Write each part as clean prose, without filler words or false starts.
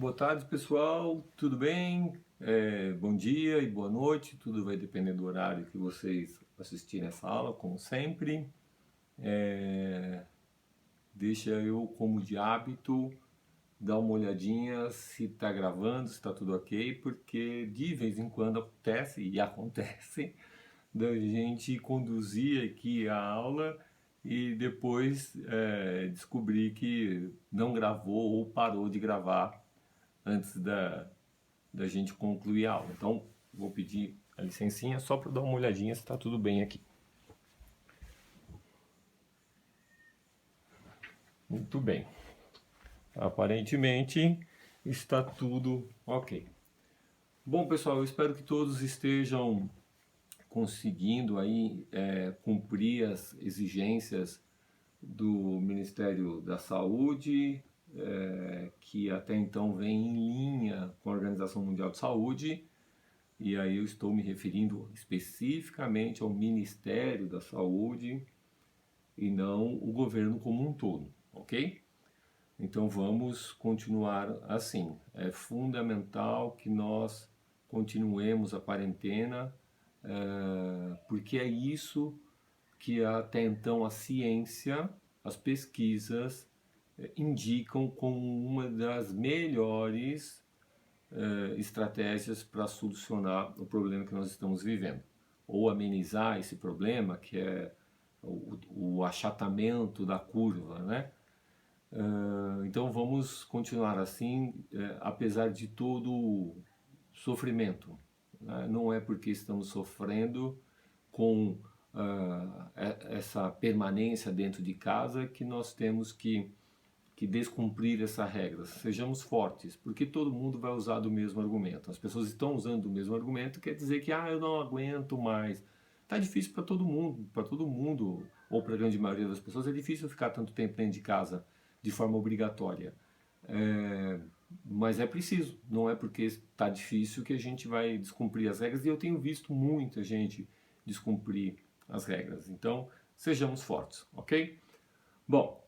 Boa tarde, pessoal. Tudo bem? Bom dia e boa noite. Tudo vai depender do horário que vocês assistirem essa aula, como sempre. É, Deixa eu, como de hábito, dar uma olhadinha se está gravando, se está tudo ok, porque de vez em quando acontece, e acontece, da gente conduzir aqui a aula e depois descobrir que não gravou ou parou de gravar antes da gente concluir a aula. Então, vou pedir a licencinha só para dar uma olhadinha se está tudo bem aqui. Muito bem. Aparentemente está tudo ok. Bom, pessoal, eu espero que todos estejam conseguindo aí cumprir as exigências do Ministério da Saúde, que até então vem em linha com a Organização Mundial de Saúde, e aí eu estou me referindo especificamente ao Ministério da Saúde e não o governo como um todo, ok? Então vamos continuar assim. É fundamental que nós continuemos a quarentena, porque é isso que até então a ciência, as pesquisas indicam como uma das melhores estratégias para solucionar o problema que nós estamos vivendo. Ou amenizar esse problema, que é o achatamento da curva, né? Então vamos continuar assim, apesar de todo o sofrimento. Né? Não é porque estamos sofrendo com essa permanência dentro de casa que nós temos que descumprir essa regra. Sejamos fortes, porque todo mundo vai usar do mesmo argumento. As pessoas estão usando o mesmo argumento, quer dizer que eu não aguento mais. Tá difícil para todo mundo, ou para a grande maioria das pessoas, é difícil ficar tanto tempo dentro de casa de forma obrigatória. Mas é preciso, não é porque está difícil que a gente vai descumprir as regras, e eu tenho visto muita gente descumprir as regras. Então, sejamos fortes, ok? Bom,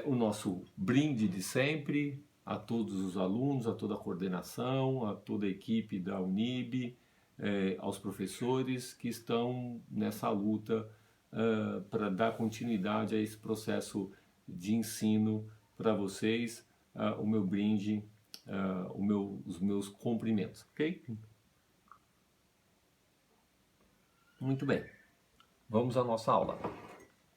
o nosso brinde de sempre a todos os alunos, a toda a coordenação, a toda a equipe da Unib, aos professores que estão nessa luta para dar continuidade a esse processo de ensino para vocês. O meu brinde, os meus cumprimentos, ok? Muito bem, vamos à nossa aula.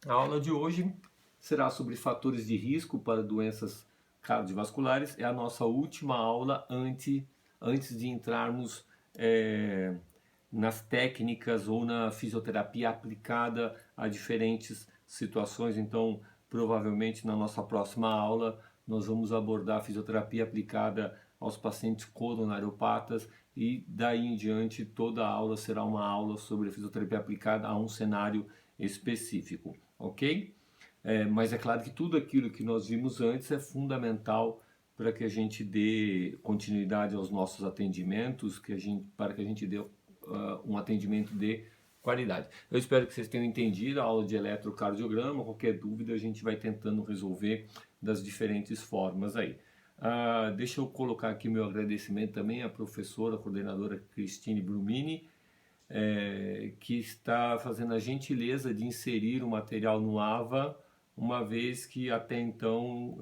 A aula de hoje será sobre fatores de risco para doenças cardiovasculares. É a nossa última aula antes de entrarmos nas técnicas ou na fisioterapia aplicada a diferentes situações. Então, provavelmente na nossa próxima aula nós vamos abordar a fisioterapia aplicada aos pacientes coronariopatas, e daí em diante toda a aula será uma aula sobre a fisioterapia aplicada a um cenário específico, ok? Mas é claro que tudo aquilo que nós vimos antes é fundamental para que a gente dê continuidade aos nossos atendimentos, para que a gente dê um atendimento de qualidade. Eu espero que vocês tenham entendido a aula de eletrocardiograma. Qualquer dúvida a gente vai tentando resolver das diferentes formas aí. Deixa eu colocar aqui meu agradecimento também à professora, coordenadora Cristine Brumini, que está fazendo a gentileza de inserir o material no AVA, uma vez que até então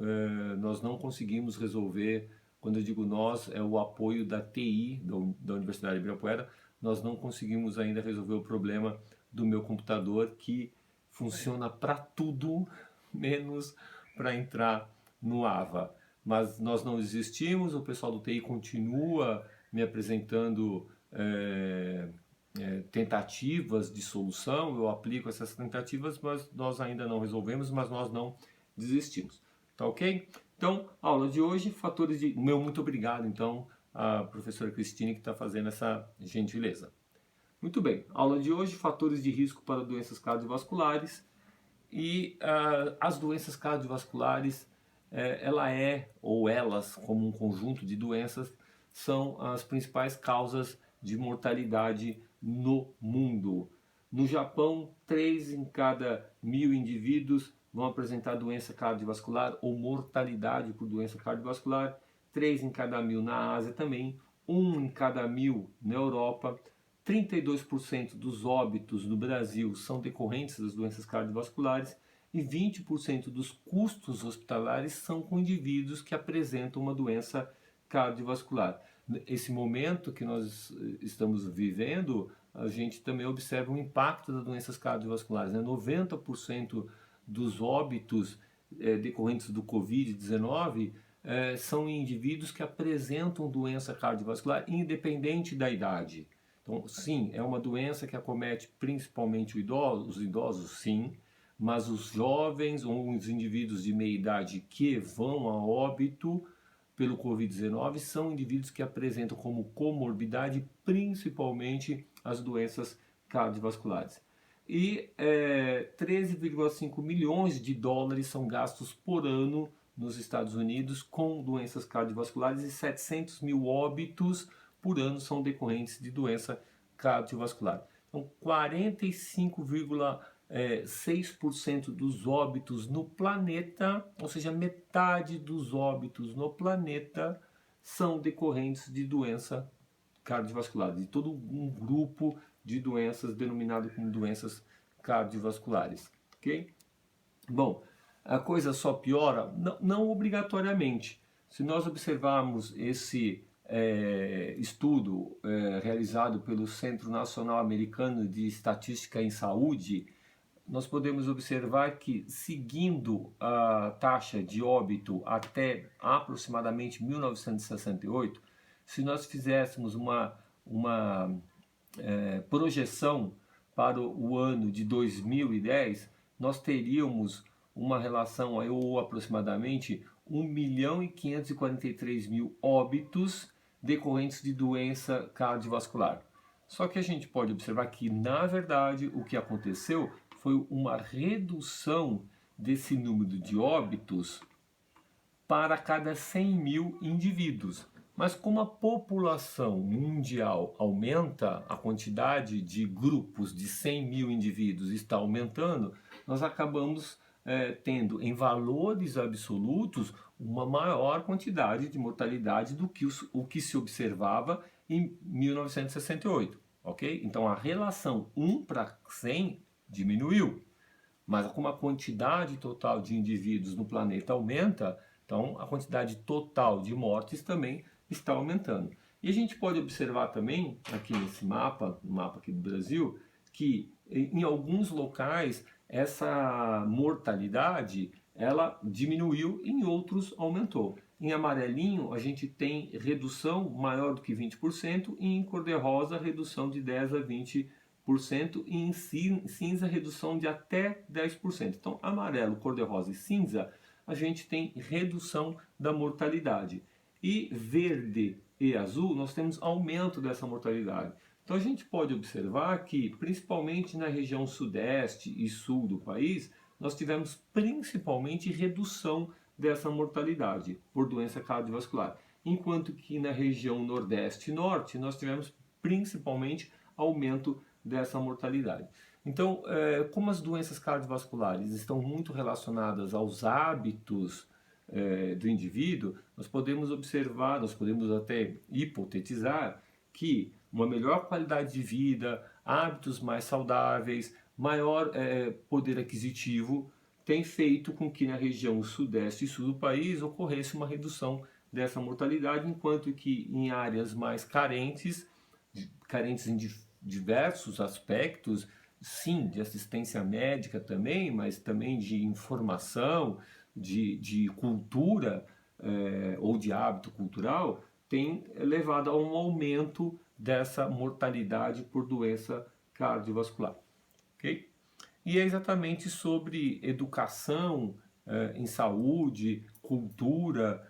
nós não conseguimos resolver. Quando eu digo nós, é o apoio da TI, da Universidade de Ibirapuera. Nós não conseguimos ainda resolver o problema do meu computador, que funciona para tudo, menos para entrar no AVA. Mas nós não desistimos, o pessoal do TI continua me apresentando tentativas de solução. Eu aplico essas tentativas, mas nós ainda não resolvemos, mas nós não desistimos. Tá ok? Então, a aula de hoje, fatores de... Meu muito obrigado, então, à professora Cristine, que está fazendo essa gentileza. Muito bem, aula de hoje, fatores de risco para doenças cardiovasculares. E as doenças cardiovasculares, elas, como um conjunto de doenças, são as principais causas de mortalidade no mundo. No Japão, 3 em cada 1000 indivíduos vão apresentar doença cardiovascular ou mortalidade por doença cardiovascular. 3 em cada 1.000 na Ásia também, 1 em cada 1.000 na Europa. 32% dos óbitos no Brasil são decorrentes das doenças cardiovasculares e 20% dos custos hospitalares são com indivíduos que apresentam uma doença cardiovascular. Esse momento que nós estamos vivendo, a gente também observa o impacto das doenças cardiovasculares, né? 90% dos óbitos decorrentes do Covid-19 são indivíduos que apresentam doença cardiovascular independente da idade. Então, sim, é uma doença que acomete principalmente os idosos, sim, mas os jovens ou os indivíduos de meia idade que vão a óbito pelo Covid-19 são indivíduos que apresentam como comorbidade principalmente as doenças cardiovasculares. E 13,5 milhões de dólares são gastos por ano nos Estados Unidos com doenças cardiovasculares e 700 mil óbitos por ano são decorrentes de doença cardiovascular. Então, 45,6% dos óbitos no planeta, ou seja, metade dos óbitos no planeta são decorrentes de doença cardiovascular, de todo um grupo de doenças denominado como doenças cardiovasculares, ok? Bom, a coisa só piora? Não obrigatoriamente. Se nós observarmos esse estudo realizado pelo Centro Nacional Americano de Estatística em Saúde, nós podemos observar que, seguindo a taxa de óbito até aproximadamente 1968, se nós fizéssemos uma projeção para o ano de 2010, nós teríamos uma relação, ou aproximadamente 1.543.000 óbitos decorrentes de doença cardiovascular. Só que a gente pode observar que, na verdade, o que aconteceu foi uma redução desse número de óbitos para cada 100 mil indivíduos. Mas como a população mundial aumenta, a quantidade de grupos de 100 mil indivíduos está aumentando, nós acabamos tendo em valores absolutos uma maior quantidade de mortalidade do que o que se observava em 1968, ok? Então a relação 1 para 100 diminuiu, mas como a quantidade total de indivíduos no planeta aumenta, então a quantidade total de mortes também está aumentando. E a gente pode observar também, aqui nesse mapa, no mapa aqui do Brasil, que em alguns locais essa mortalidade ela diminuiu, em outros aumentou. Em amarelinho a gente tem redução maior do que 20% e em cor-de-rosa redução de 10 a 20% e em cinza redução de até 10%. Então amarelo, cor-de-rosa e cinza a gente tem redução da mortalidade. E verde e azul nós temos aumento dessa mortalidade. Então a gente pode observar que, principalmente na região sudeste e sul do país, nós tivemos principalmente redução dessa mortalidade por doença cardiovascular. Enquanto que na região nordeste e norte nós tivemos principalmente aumento dessa mortalidade. Então, como as doenças cardiovasculares estão muito relacionadas aos hábitos do indivíduo, nós podemos observar, nós podemos até hipotetizar que uma melhor qualidade de vida, hábitos mais saudáveis, maior poder aquisitivo, tem feito com que na região sudeste e sul do país ocorresse uma redução dessa mortalidade, enquanto que em áreas mais carentes em diversos aspectos, sim, de assistência médica também, mas também de informação, de cultura ou de hábito cultural, tem levado a um aumento dessa mortalidade por doença cardiovascular. Okay? E é exatamente sobre educação em saúde, cultura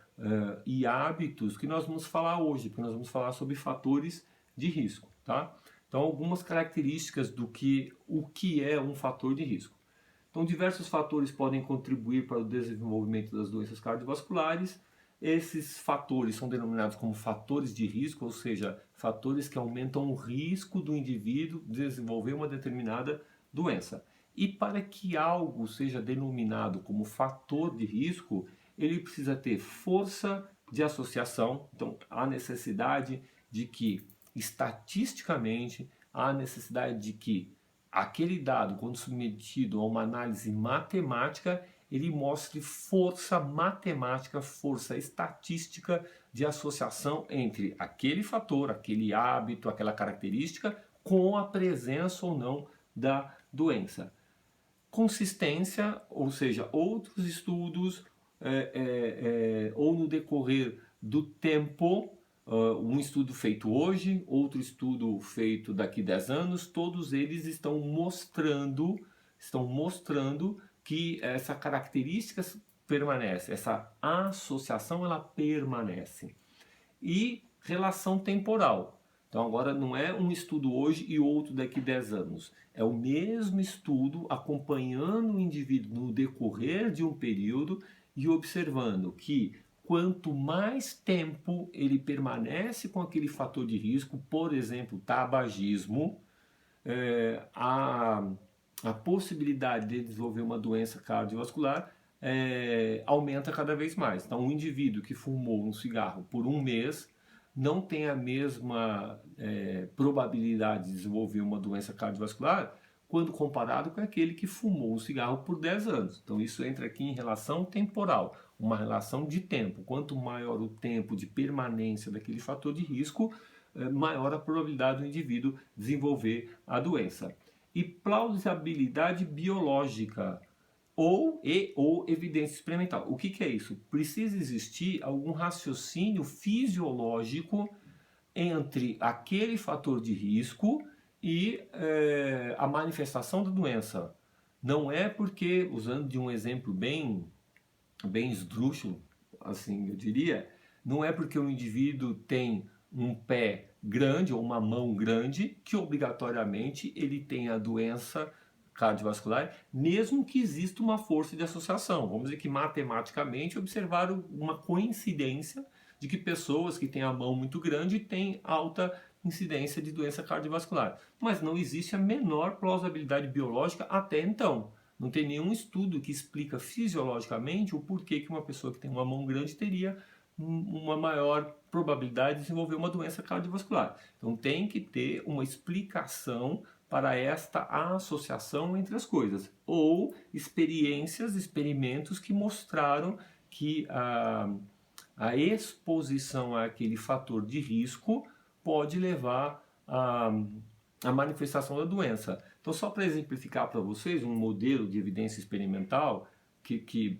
e hábitos que nós vamos falar hoje, porque nós vamos falar sobre fatores de risco. Tá? Então, algumas características o que é um fator de risco. Então, diversos fatores podem contribuir para o desenvolvimento das doenças cardiovasculares. Esses fatores são denominados como fatores de risco, ou seja, fatores que aumentam o risco do indivíduo desenvolver uma determinada doença. E para que algo seja denominado como fator de risco, ele precisa ter força de associação. Então, há necessidade de que, estatisticamente, há necessidade de que aquele dado, quando submetido a uma análise matemática, ele mostre força matemática, força estatística de associação entre aquele fator, aquele hábito, aquela característica, com a presença ou não da doença. Consistência, ou seja, outros estudos ou no decorrer do tempo, um estudo feito hoje, outro estudo feito daqui 10 anos, todos eles estão mostrando que essa característica permanece, essa associação ela permanece. E relação temporal. Então agora não é um estudo hoje e outro daqui 10 anos. É o mesmo estudo acompanhando o indivíduo no decorrer de um período e observando que quanto mais tempo ele permanece com aquele fator de risco, por exemplo, tabagismo, a possibilidade de desenvolver uma doença cardiovascular aumenta cada vez mais. Então, um indivíduo que fumou um cigarro por um mês não tem a mesma probabilidade de desenvolver uma doença cardiovascular quando comparado com aquele que fumou um cigarro por 10 anos. Então, isso entra aqui em relação temporal, uma relação de tempo. Quanto maior o tempo de permanência daquele fator de risco, maior a probabilidade do indivíduo desenvolver a doença. E plausibilidade biológica ou evidência experimental. O que é isso? Precisa existir algum raciocínio fisiológico entre aquele fator de risco e a manifestação da doença. Não é porque, usando de um exemplo bem esdrúxulo, assim eu diria, não é porque o indivíduo tem um pé grande ou uma mão grande que obrigatoriamente ele tem a doença cardiovascular, mesmo que exista uma força de associação. Vamos dizer que matematicamente observaram uma coincidência de que pessoas que têm a mão muito grande têm alta incidência de doença cardiovascular. Mas não existe a menor plausibilidade biológica até então. Não tem nenhum estudo que explica fisiologicamente o porquê que uma pessoa que tem uma mão grande teria uma maior probabilidade de desenvolver uma doença cardiovascular. Então tem que ter uma explicação para esta associação entre as coisas. Ou experimentos que mostraram que a exposição àquele fator de risco pode levar à manifestação da doença. Então, só para exemplificar para vocês um modelo de evidência experimental que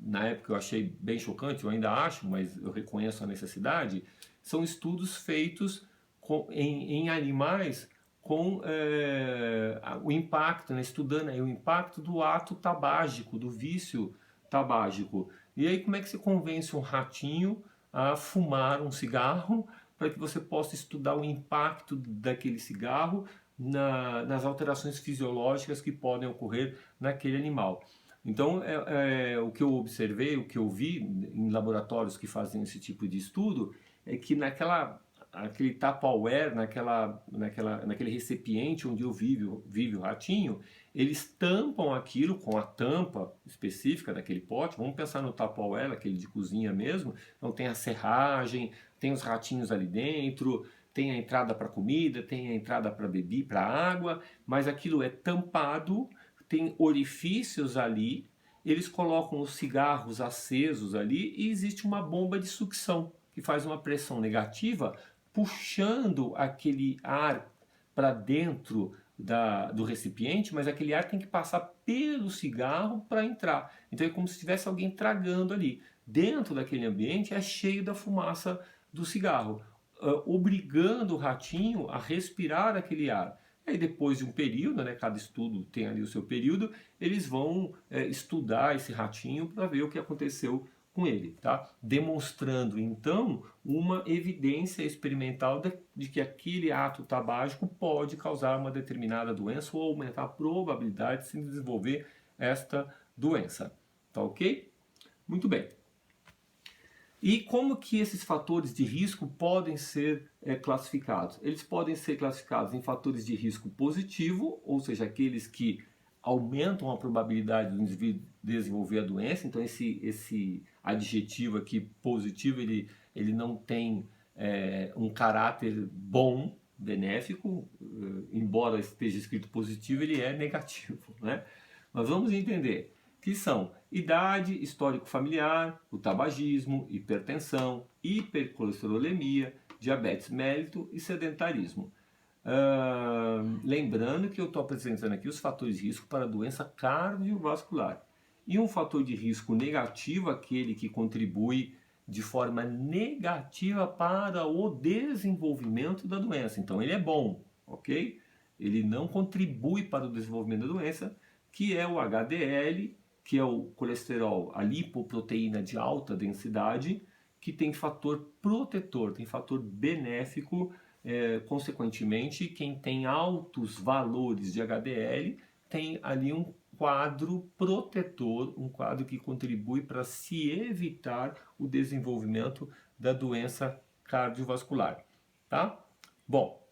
na época eu achei bem chocante, eu ainda acho, mas eu reconheço a necessidade, são estudos feitos em animais com o impacto, né, estudando aí o impacto do ato tabágico, do vício tabágico. E aí como é que você convence um ratinho a fumar um cigarro para que você possa estudar o impacto daquele cigarro nas alterações fisiológicas que podem ocorrer naquele animal? Então, o que eu observei, o que eu vi em laboratórios que fazem esse tipo de estudo, é que aquele Tupperware, naquele recipiente onde vive o ratinho, eles tampam aquilo com a tampa específica daquele pote. Vamos pensar no Tupperware, aquele de cozinha mesmo. Então tem a serragem, tem os ratinhos ali dentro, tem a entrada para comida, tem a entrada para beber, para água, mas aquilo é tampado, tem orifícios ali, eles colocam os cigarros acesos ali e existe uma bomba de sucção que faz uma pressão negativa puxando aquele ar para dentro do recipiente, mas aquele ar tem que passar pelo cigarro para entrar. Então é como se tivesse alguém tragando ali. Dentro daquele ambiente é cheio da fumaça do cigarro, obrigando o ratinho a respirar aquele ar. Aí depois de um período, né, cada estudo tem ali o seu período, eles vão estudar esse ratinho para ver o que aconteceu com ele, tá? Demonstrando então uma evidência experimental de que aquele ato tabágico pode causar uma determinada doença ou aumentar a probabilidade de se desenvolver esta doença, tá ok? Muito bem. E como que esses fatores de risco podem ser classificados? Eles podem ser classificados em fatores de risco positivo, ou seja, aqueles que aumentam a probabilidade do indivíduo desenvolver a doença. Então esse adjetivo aqui positivo, ele não tem um caráter bom, benéfico, embora esteja escrito positivo, ele é negativo, né? Mas vamos entender que são idade, histórico familiar, o tabagismo, hipertensão, hipercolesterolemia, diabetes mellitus e sedentarismo. Lembrando que eu estou apresentando aqui os fatores de risco para a doença cardiovascular. E um fator de risco negativo, aquele que contribui de forma negativa para o desenvolvimento da doença. Então ele é bom, ok? Ele não contribui para o desenvolvimento da doença, que é o HDL, que é o colesterol, a lipoproteína de alta densidade, que tem fator protetor, tem fator benéfico. Consequentemente, quem tem altos valores de HDL tem ali um quadro protetor, um quadro que contribui para se evitar o desenvolvimento da doença cardiovascular, tá? Bom,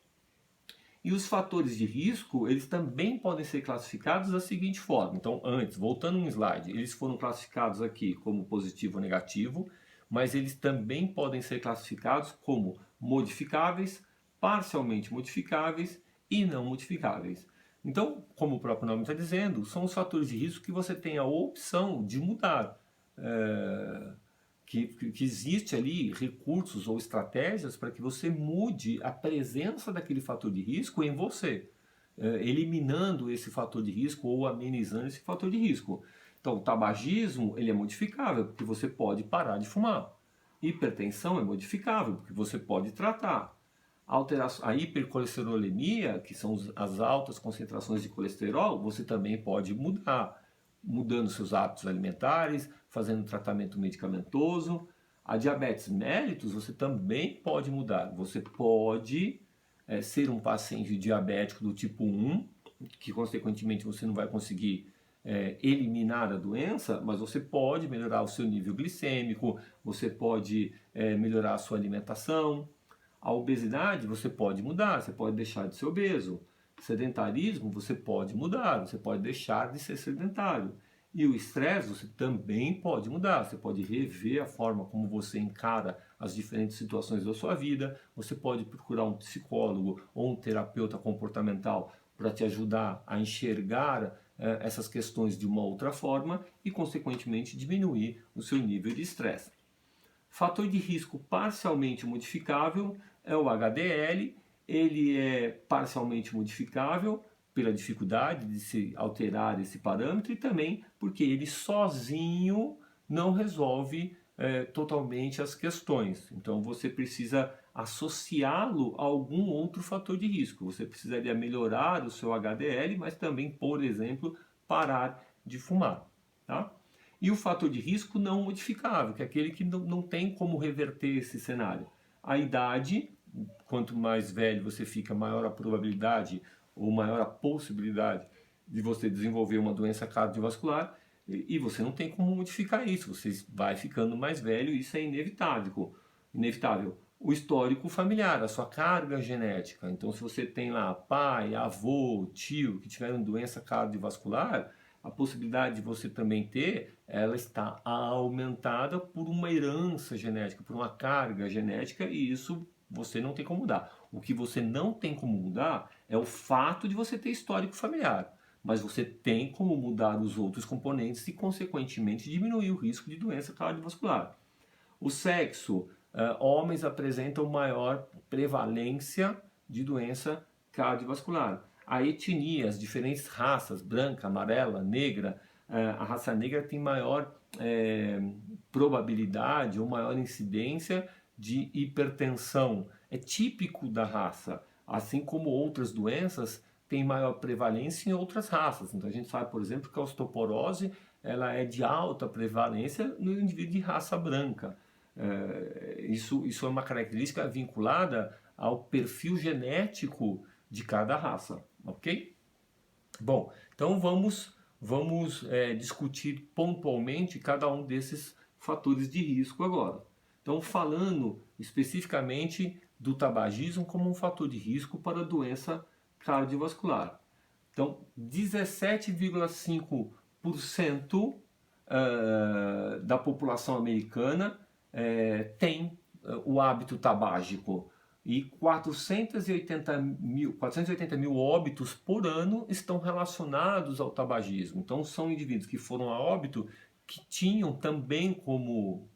e os fatores de risco, eles também podem ser classificados da seguinte forma. Então, antes, voltando um slide, eles foram classificados aqui como positivo ou negativo, mas eles também podem ser classificados como modificáveis, parcialmente modificáveis e não modificáveis. Então, como o próprio nome está dizendo, são os fatores de risco que você tem a opção de mudar. Que existe ali recursos ou estratégias para que você mude a presença daquele fator de risco em você, eliminando esse fator de risco ou amenizando esse fator de risco. Então, o tabagismo ele é modificável, porque você pode parar de fumar. Hipertensão é modificável, porque você pode tratar. A hipercolesterolemia, que são as altas concentrações de colesterol, você também pode mudar, mudando seus hábitos alimentares, fazendo tratamento medicamentoso. A diabetes mellitus você também pode mudar. Você pode ser um paciente diabético do tipo 1, que consequentemente você não vai conseguir eliminar a doença, mas você pode melhorar o seu nível glicêmico, você pode melhorar a sua alimentação. A obesidade você pode mudar, você pode deixar de ser obeso. Sedentarismo você pode mudar, você pode deixar de ser sedentário. E o estresse você também pode mudar, você pode rever a forma como você encara as diferentes situações da sua vida, você pode procurar um psicólogo ou um terapeuta comportamental para te ajudar a enxergar essas questões de uma outra forma e, consequentemente, diminuir o seu nível de estresse. Fator de risco parcialmente modificável é o HDL, ele é parcialmente modificável pela dificuldade de se alterar esse parâmetro e também porque ele sozinho não resolve totalmente as questões. Então você precisa associá-lo a algum outro fator de risco. Você precisaria melhorar o seu HDL, mas também, por exemplo, parar de fumar, tá? E o fator de risco não modificável, que é aquele que não tem como reverter esse cenário. A idade, quanto mais velho você fica, maior a probabilidade ou maior a possibilidade de você desenvolver uma doença cardiovascular, e você não tem como modificar isso, você vai ficando mais velho, isso é inevitável. O histórico familiar, a sua carga genética. Então, se você tem lá pai, avô, tio que tiveram doença cardiovascular, a possibilidade de você também ter, ela está aumentada por uma herança genética, por uma carga genética, e isso você não tem como mudar. O que você não tem como mudar é o fato de você ter histórico familiar, mas você tem como mudar os outros componentes e, consequentemente, diminuir o risco de doença cardiovascular. O sexo, homens apresentam maior prevalência de doença cardiovascular. A etnia, as diferentes raças, branca, amarela, negra, a raça negra tem maior probabilidade ou maior incidência de hipertensão. É típico da raça, assim como outras doenças têm maior prevalência em outras raças. Então a gente sabe, por exemplo, que a osteoporose ela é de alta prevalência no indivíduo de raça branca. Isso é uma característica vinculada ao perfil genético de cada raça, ok? Bom, então vamos discutir pontualmente cada um desses fatores de risco agora. Então, falando especificamente do tabagismo como um fator de risco para a doença cardiovascular. Então, 17,5% da população americana tem o hábito tabágico. E 480 mil óbitos por ano estão relacionados ao tabagismo. Então, são indivíduos que foram a óbito que tinham também como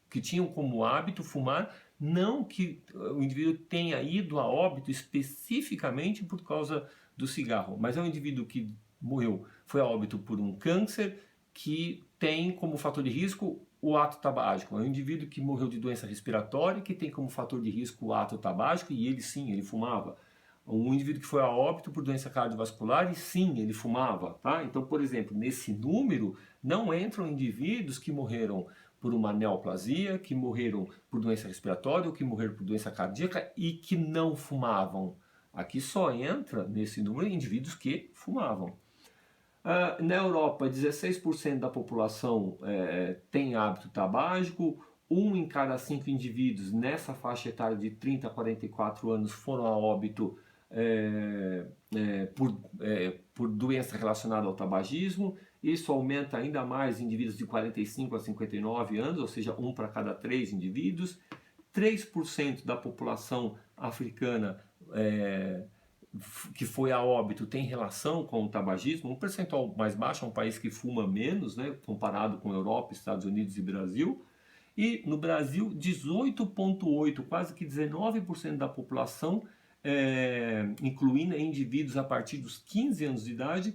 hábito fumar, não que o indivíduo tenha ido a óbito especificamente por causa do cigarro, mas é um indivíduo que morreu, foi a óbito por um câncer que tem como fator de risco o ato tabágico. É um indivíduo que morreu de doença respiratória que tem como fator de risco o ato tabágico e ele sim, ele fumava. Um indivíduo que foi a óbito por doença cardiovascular e sim, ele fumava. Tá? Então, por exemplo, nesse número não entram indivíduos que morreram por uma neoplasia, que morreram por doença respiratória ou que morreram por doença cardíaca e que não fumavam. Aqui só entra nesse número indivíduos que fumavam. Na Europa, 16% da população tem hábito tabágico, 1 em cada 5 indivíduos nessa faixa etária de 30 a 44 anos foram a óbito por doença relacionada ao tabagismo. Isso aumenta ainda mais em indivíduos de 45 a 59 anos, ou seja, 1 para cada 3 indivíduos. 3% da população africana que foi a óbito tem relação com o tabagismo, um percentual mais baixo, é um país que fuma menos, né, comparado com Europa, Estados Unidos e Brasil. E no Brasil, 18,8%, quase que 19% da população, incluindo indivíduos a partir dos 15 anos de idade,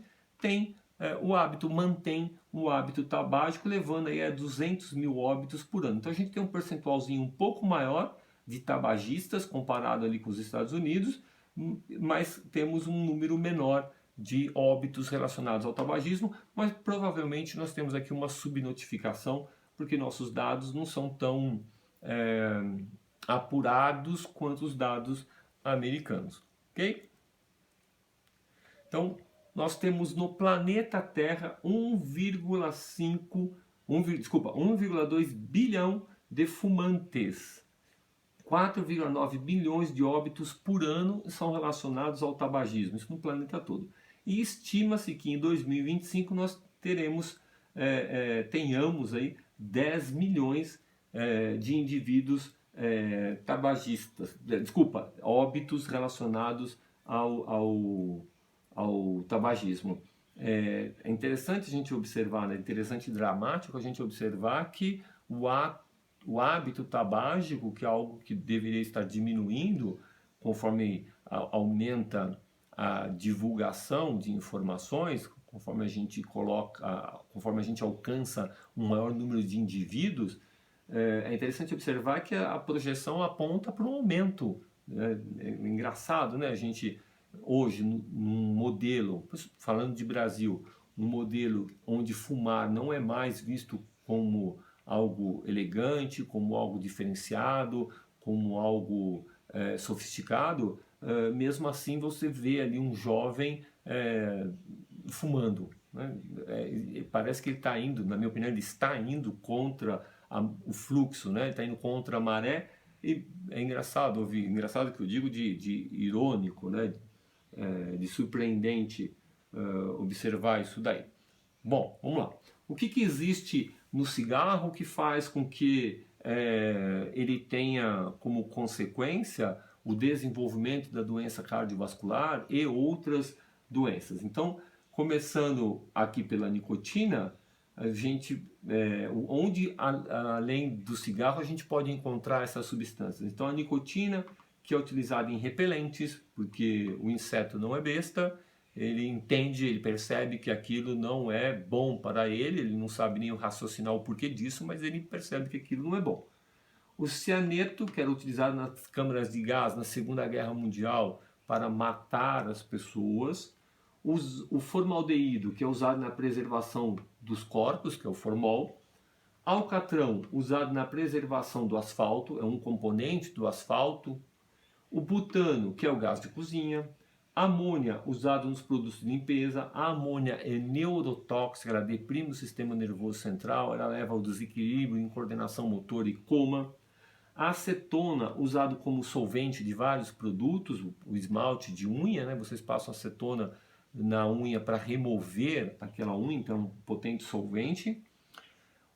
mantém o hábito tabágico, levando aí a 200 mil óbitos por ano. Então a gente tem um percentualzinho um pouco maior de tabagistas comparado ali com os Estados Unidos, mas temos um número menor de óbitos relacionados ao tabagismo, mas provavelmente nós temos aqui uma subnotificação, porque nossos dados não são tão apurados quanto os dados americanos, ok? Então, nós temos no planeta Terra 1,2 bilhão de fumantes. 4,9 bilhões de óbitos por ano são relacionados ao tabagismo, isso no planeta todo. E estima-se que em 2025 nós tenhamos aí 10 milhões de indivíduos tabagistas, óbitos relacionados ao tabagismo. É interessante a gente observar, né? Interessante e dramático a gente observar que o hábito tabágico, que é algo que deveria estar diminuindo conforme aumenta a divulgação de informações, conforme a gente alcança um maior número de indivíduos, é interessante observar que a projeção aponta para um aumento. É engraçado, né? A gente hoje num modelo, falando de Brasil, um modelo onde fumar não é mais visto como algo elegante, como algo diferenciado, como algo sofisticado, mesmo assim você vê ali um jovem fumando. Né? Parece que ele está indo, na minha opinião, ele está indo contra o fluxo, né? Ele está indo contra a maré, e é engraçado ouvir, engraçado que eu digo de irônico, né? De surpreendente observar isso daí. Bom, vamos lá. O que existe no cigarro que faz com que ele tenha como consequência o desenvolvimento da doença cardiovascular e outras doenças? Então, começando aqui pela nicotina, a gente, além do cigarro a gente pode encontrar essas substâncias. Então a nicotina, que é utilizada em repelentes, porque o inseto não é besta, ele entende, ele percebe que aquilo não é bom para ele, ele não sabe nem raciocinar o porquê disso, mas ele percebe que aquilo não é bom. O cianeto, que era utilizado nas câmaras de gás na Segunda Guerra Mundial para matar as pessoas. O formaldeído, que é usado na preservação dos corpos, que é o formol. Alcatrão, usado na preservação do asfalto, é um componente do asfalto. O butano, que é o gás de cozinha. Amônia, usado nos produtos de limpeza. A amônia é neurotóxica, ela deprime o sistema nervoso central, ela leva ao desequilíbrio, incoordenação motor e coma. A acetona, usado como solvente de vários produtos, o esmalte de unha, né? Vocês passam acetona na unha para remover aquela unha, então um potente solvente.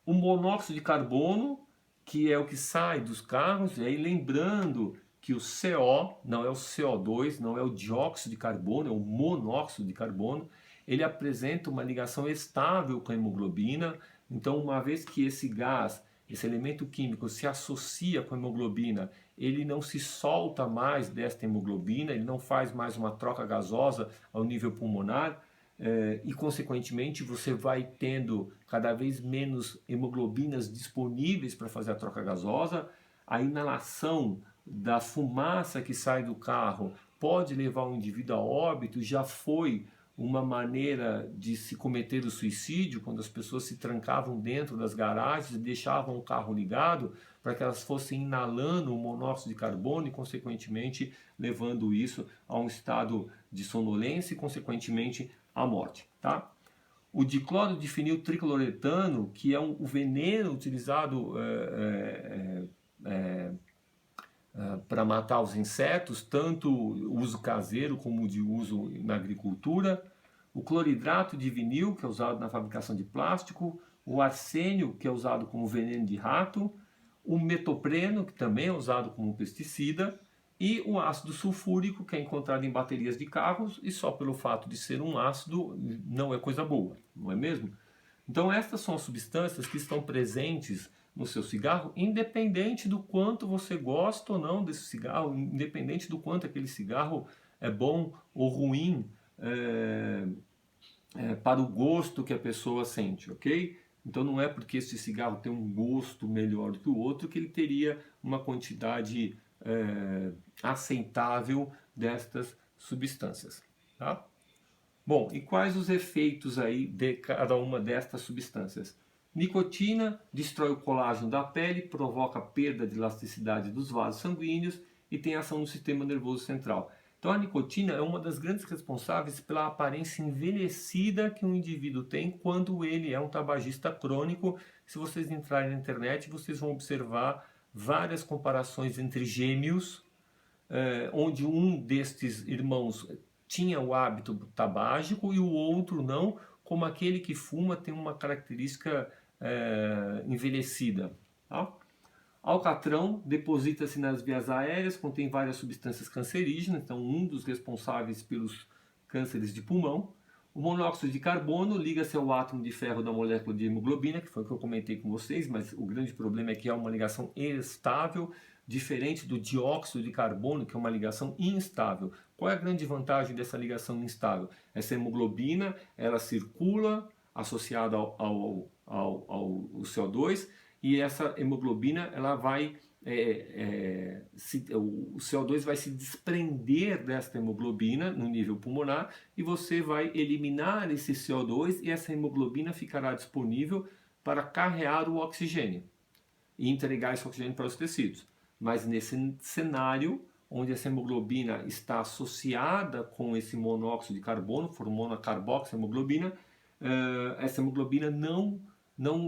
O monóxido de carbono, que é o que sai dos carros, e aí lembrando que o CO não é o CO2, não é o dióxido de carbono, é o monóxido de carbono, ele apresenta uma ligação estável com a hemoglobina, então uma vez que esse gás, esse elemento químico se associa com a hemoglobina, ele não se solta mais desta hemoglobina, ele não faz mais uma troca gasosa ao nível pulmonar, e consequentemente você vai tendo cada vez menos hemoglobinas disponíveis para fazer a troca gasosa. A inalação da fumaça que sai do carro pode levar o indivíduo a óbito, já foi uma maneira de se cometer o suicídio, quando as pessoas se trancavam dentro das garagens e deixavam o carro ligado para que elas fossem inalando o monóxido de carbono e, consequentemente, levando isso a um estado de sonolência e, consequentemente, à morte. Tá? O dicloro de fenil tricloretano, que é o veneno utilizado para matar os insetos, tanto o uso caseiro como de uso na agricultura, o cloridrato de vinil, que é usado na fabricação de plástico, o arsênio, que é usado como veneno de rato, o metopreno, que também é usado como pesticida, e o ácido sulfúrico, que é encontrado em baterias de carros, e só pelo fato de ser um ácido não é coisa boa, não é mesmo? Então estas são as substâncias que estão presentes no seu cigarro, independente do quanto você gosta ou não desse cigarro, independente do quanto aquele cigarro é bom ou ruim para o gosto que a pessoa sente, ok? Então não é porque esse cigarro tem um gosto melhor do que o outro que ele teria uma quantidade aceitável destas substâncias, tá? Bom, e quais os efeitos aí de cada uma destas substâncias? Nicotina destrói o colágeno da pele, provoca perda de elasticidade dos vasos sanguíneos e tem ação no sistema nervoso central. Então a nicotina é uma das grandes responsáveis pela aparência envelhecida que um indivíduo tem quando ele é um tabagista crônico. Se vocês entrarem na internet, vocês vão observar várias comparações entre gêmeos, onde um destes irmãos tinha o hábito tabágico e o outro não, como aquele que fuma tem uma característica envelhecida. Tá? Alcatrão deposita-se nas vias aéreas, contém várias substâncias cancerígenas, então um dos responsáveis pelos cânceres de pulmão. O monóxido de carbono liga-se ao átomo de ferro da molécula de hemoglobina, que foi o que eu comentei com vocês, mas o grande problema é que é uma ligação estável, diferente do dióxido de carbono, que é uma ligação instável. Qual é a grande vantagem dessa ligação instável? Essa hemoglobina, ela circula associada ao CO2, e essa hemoglobina, ela vai, o CO2 vai se desprender desta hemoglobina no nível pulmonar e você vai eliminar esse CO2 e essa hemoglobina ficará disponível para carregar o oxigênio e entregar esse oxigênio para os tecidos. Mas nesse cenário, onde essa hemoglobina está associada com esse monóxido de carbono, formando a carboxihemoglobina, essa hemoglobina não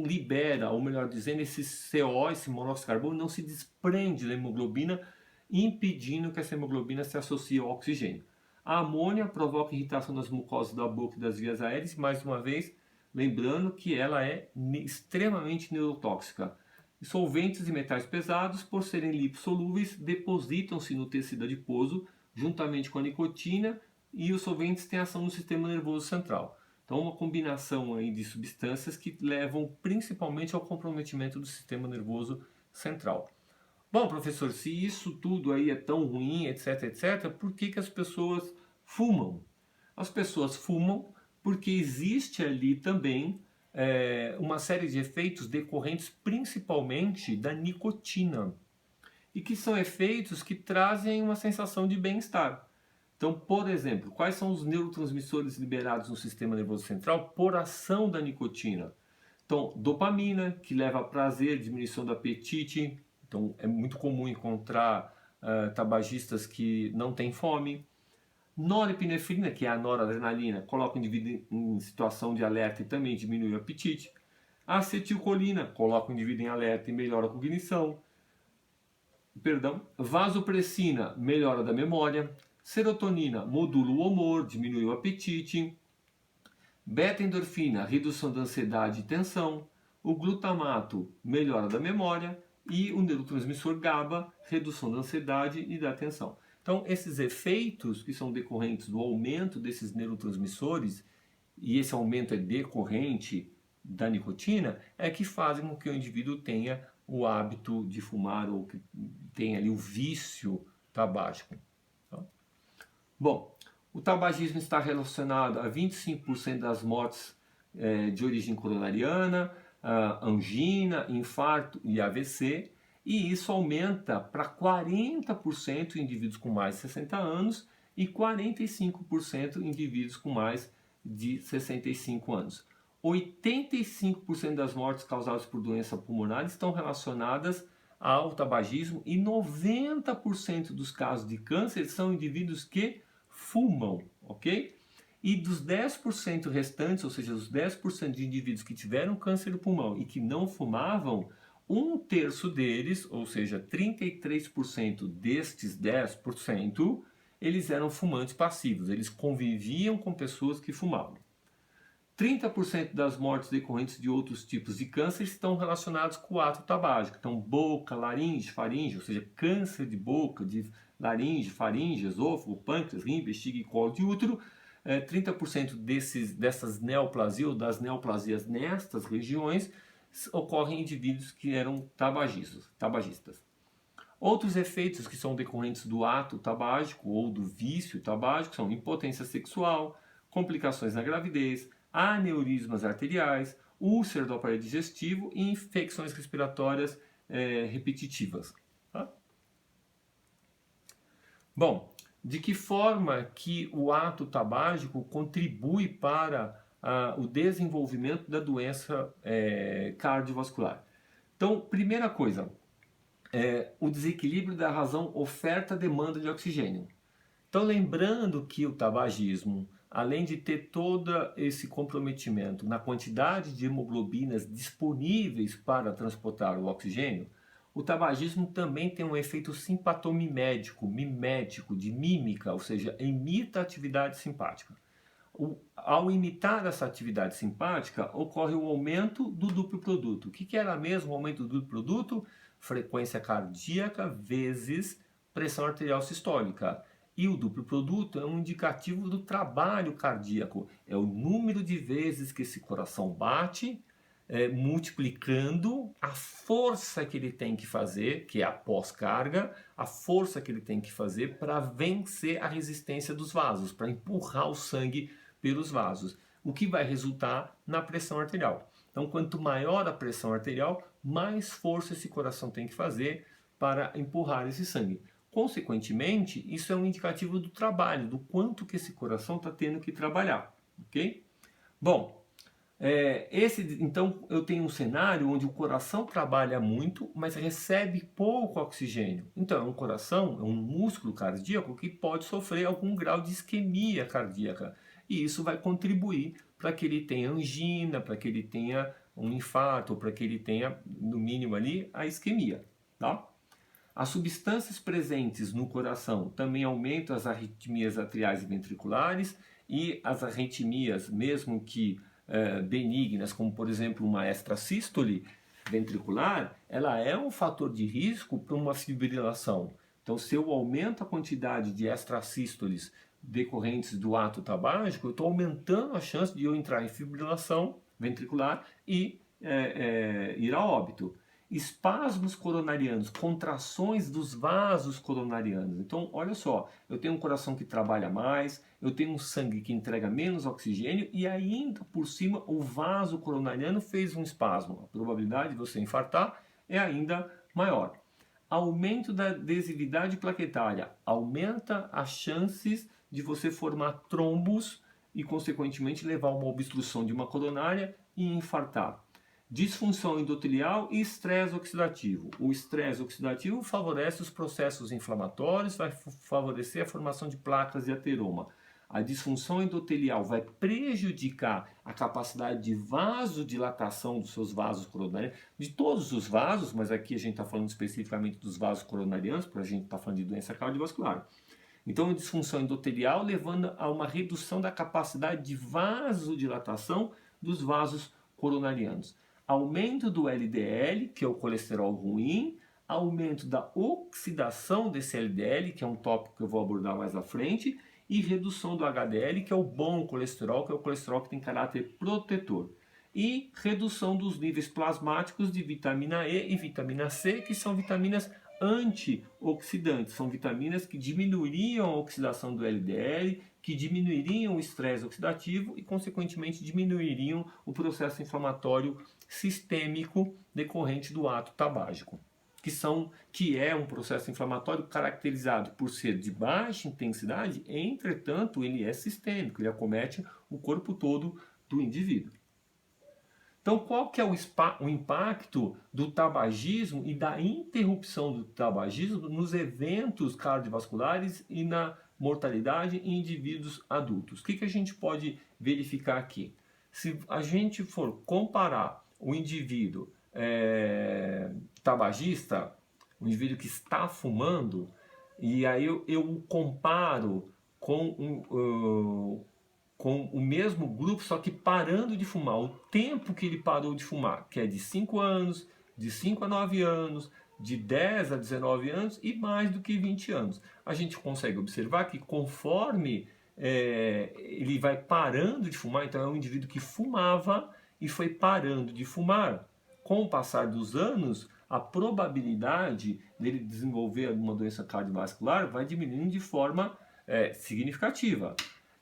libera, ou melhor dizendo, esse CO, esse monóxido de carbono, não se desprende da hemoglobina, impedindo que essa hemoglobina se associe ao oxigênio. A amônia provoca irritação nas mucosas da boca e das vias aéreas, mais uma vez, lembrando que ela é extremamente neurotóxica. Solventes e metais pesados, por serem lipossolúveis, depositam-se no tecido adiposo, juntamente com a nicotina, e os solventes têm ação no sistema nervoso central. Então, uma combinação aí de substâncias que levam principalmente ao comprometimento do sistema nervoso central. Bom, professor, se isso tudo aí é tão ruim, etc, etc, por que as pessoas fumam? As pessoas fumam porque existe ali também uma série de efeitos decorrentes principalmente da nicotina. E que são efeitos que trazem uma sensação de bem-estar. Então, por exemplo, quais são os neurotransmissores liberados no sistema nervoso central por ação da nicotina? Então, dopamina, que leva a prazer, diminuição do apetite. Então, é muito comum encontrar tabagistas que não têm fome. Norepinefrina, que é a noradrenalina, coloca o indivíduo em situação de alerta e também diminui o apetite. Acetilcolina, coloca o indivíduo em alerta e melhora a cognição. Vasopressina, melhora da memória. Serotonina modula o humor, diminui o apetite. Beta-endorfina, redução da ansiedade e tensão. O glutamato, melhora da memória. E o neurotransmissor GABA, redução da ansiedade e da tensão. Então, esses efeitos que são decorrentes do aumento desses neurotransmissores, e esse aumento é decorrente da nicotina, é que fazem com que o indivíduo tenha o hábito de fumar ou que tenha ali o vício tabágico. Tá? Bom, o tabagismo está relacionado a 25% das mortes de origem coronariana, angina, infarto e AVC, e isso aumenta para 40% em indivíduos com mais de 60 anos e 45% em indivíduos com mais de 65 anos. 85% das mortes causadas por doença pulmonar estão relacionadas ao tabagismo e 90% dos casos de câncer são indivíduos que fumam, ok? E dos 10% restantes, ou seja, os 10% de indivíduos que tiveram câncer do pulmão e que não fumavam, 1/3 deles, ou seja, 33% destes 10%, eles eram fumantes passivos, eles conviviam com pessoas que fumavam. 30% das mortes decorrentes de outros tipos de câncer estão relacionados com o ato tabágico. Então, boca, laringe, faringe, ou seja, câncer de boca, de laringe, faringe, esôfago, pâncreas, rim, bexiga e colo de útero. 30% dessas neoplasias ou das neoplasias nestas regiões ocorrem em indivíduos que eram tabagistas. Outros efeitos que são decorrentes do ato tabágico ou do vício tabágico são impotência sexual, complicações na gravidez, aneurismas arteriais, úlcera do aparelho digestivo e infecções respiratórias repetitivas. Tá? Bom, de que forma que o ato tabágico contribui para o desenvolvimento da doença cardiovascular? Então, primeira coisa, o desequilíbrio da razão oferta-demanda de oxigênio. Então, lembrando que o tabagismo, além de ter todo esse comprometimento na quantidade de hemoglobinas disponíveis para transportar o oxigênio, o tabagismo também tem um efeito simpatomimético, mimético, de mímica, ou seja, imita a atividade simpática. Ao imitar essa atividade simpática, ocorre o aumento do duplo produto. O que era mesmo o aumento do duplo produto? Frequência cardíaca vezes pressão arterial sistólica. E o duplo produto é um indicativo do trabalho cardíaco. É o número de vezes que esse coração bate, multiplicando a força que ele tem que fazer, que é a pós-carga, a força que ele tem que fazer para vencer a resistência dos vasos, para empurrar o sangue pelos vasos, o que vai resultar na pressão arterial. Então, quanto maior a pressão arterial, mais força esse coração tem que fazer para empurrar esse sangue. Consequentemente, isso é um indicativo do trabalho, do quanto que esse coração está tendo que trabalhar, ok? Bom, então eu tenho um cenário onde o coração trabalha muito, mas recebe pouco oxigênio. Então é um coração, é um músculo cardíaco que pode sofrer algum grau de isquemia cardíaca. E isso vai contribuir para que ele tenha angina, para que ele tenha um infarto, para que ele tenha, no mínimo ali, a isquemia, tá? As substâncias presentes no coração também aumentam as arritmias atriais e ventriculares e as arritmias, mesmo que benignas, como por exemplo uma extrasístole ventricular, ela é um fator de risco para uma fibrilação. Então, se eu aumento a quantidade de extrasístoles decorrentes do ato tabágico, eu estou aumentando a chance de eu entrar em fibrilação ventricular e ir a óbito. Espasmos coronarianos, contrações dos vasos coronarianos. Então, olha só, eu tenho um coração que trabalha mais, eu tenho um sangue que entrega menos oxigênio e ainda por cima o vaso coronariano fez um espasmo. A probabilidade de você infartar é ainda maior. Aumento da adesividade plaquetária, aumenta as chances de você formar trombos e, consequentemente, levar a uma obstrução de uma coronária e infartar. Disfunção endotelial e estresse oxidativo. O estresse oxidativo favorece os processos inflamatórios, vai favorecer a formação de placas de ateroma. A disfunção endotelial vai prejudicar a capacidade de vasodilatação dos seus vasos coronarianos, de todos os vasos, mas aqui a gente está falando especificamente dos vasos coronarianos, porque a gente está falando de doença cardiovascular. Então, a disfunção endotelial levando a uma redução da capacidade de vasodilatação dos vasos coronarianos. Aumento do LDL, que é o colesterol ruim, aumento da oxidação desse LDL, que é um tópico que eu vou abordar mais à frente, e redução do HDL, que é o bom colesterol, que é o colesterol que tem caráter protetor. E redução dos níveis plasmáticos de vitamina E e vitamina C, que são vitaminas antioxidantes. São vitaminas que diminuiriam a oxidação do LDL, que diminuiriam o estresse oxidativo e, consequentemente, diminuiriam o processo inflamatório sistêmico decorrente do ato tabágico, que é um processo inflamatório caracterizado por ser de baixa intensidade, entretanto, ele é sistêmico, ele acomete o corpo todo do indivíduo. Então, qual que é o impacto do tabagismo e da interrupção do tabagismo nos eventos cardiovasculares e na mortalidade em indivíduos adultos? O que a gente pode verificar aqui? Se a gente for comparar o indivíduo tabagista, o indivíduo que está fumando, e aí eu comparo com o mesmo grupo, só que parando de fumar, o tempo que ele parou de fumar, que é de 5 anos, de 5 a 9 anos, de 10 a 19 anos e mais do que 20 anos. A gente consegue observar que conforme ele vai parando de fumar, então é um indivíduo que fumava e foi parando de fumar, com o passar dos anos, a probabilidade dele desenvolver alguma doença cardiovascular vai diminuindo de forma significativa.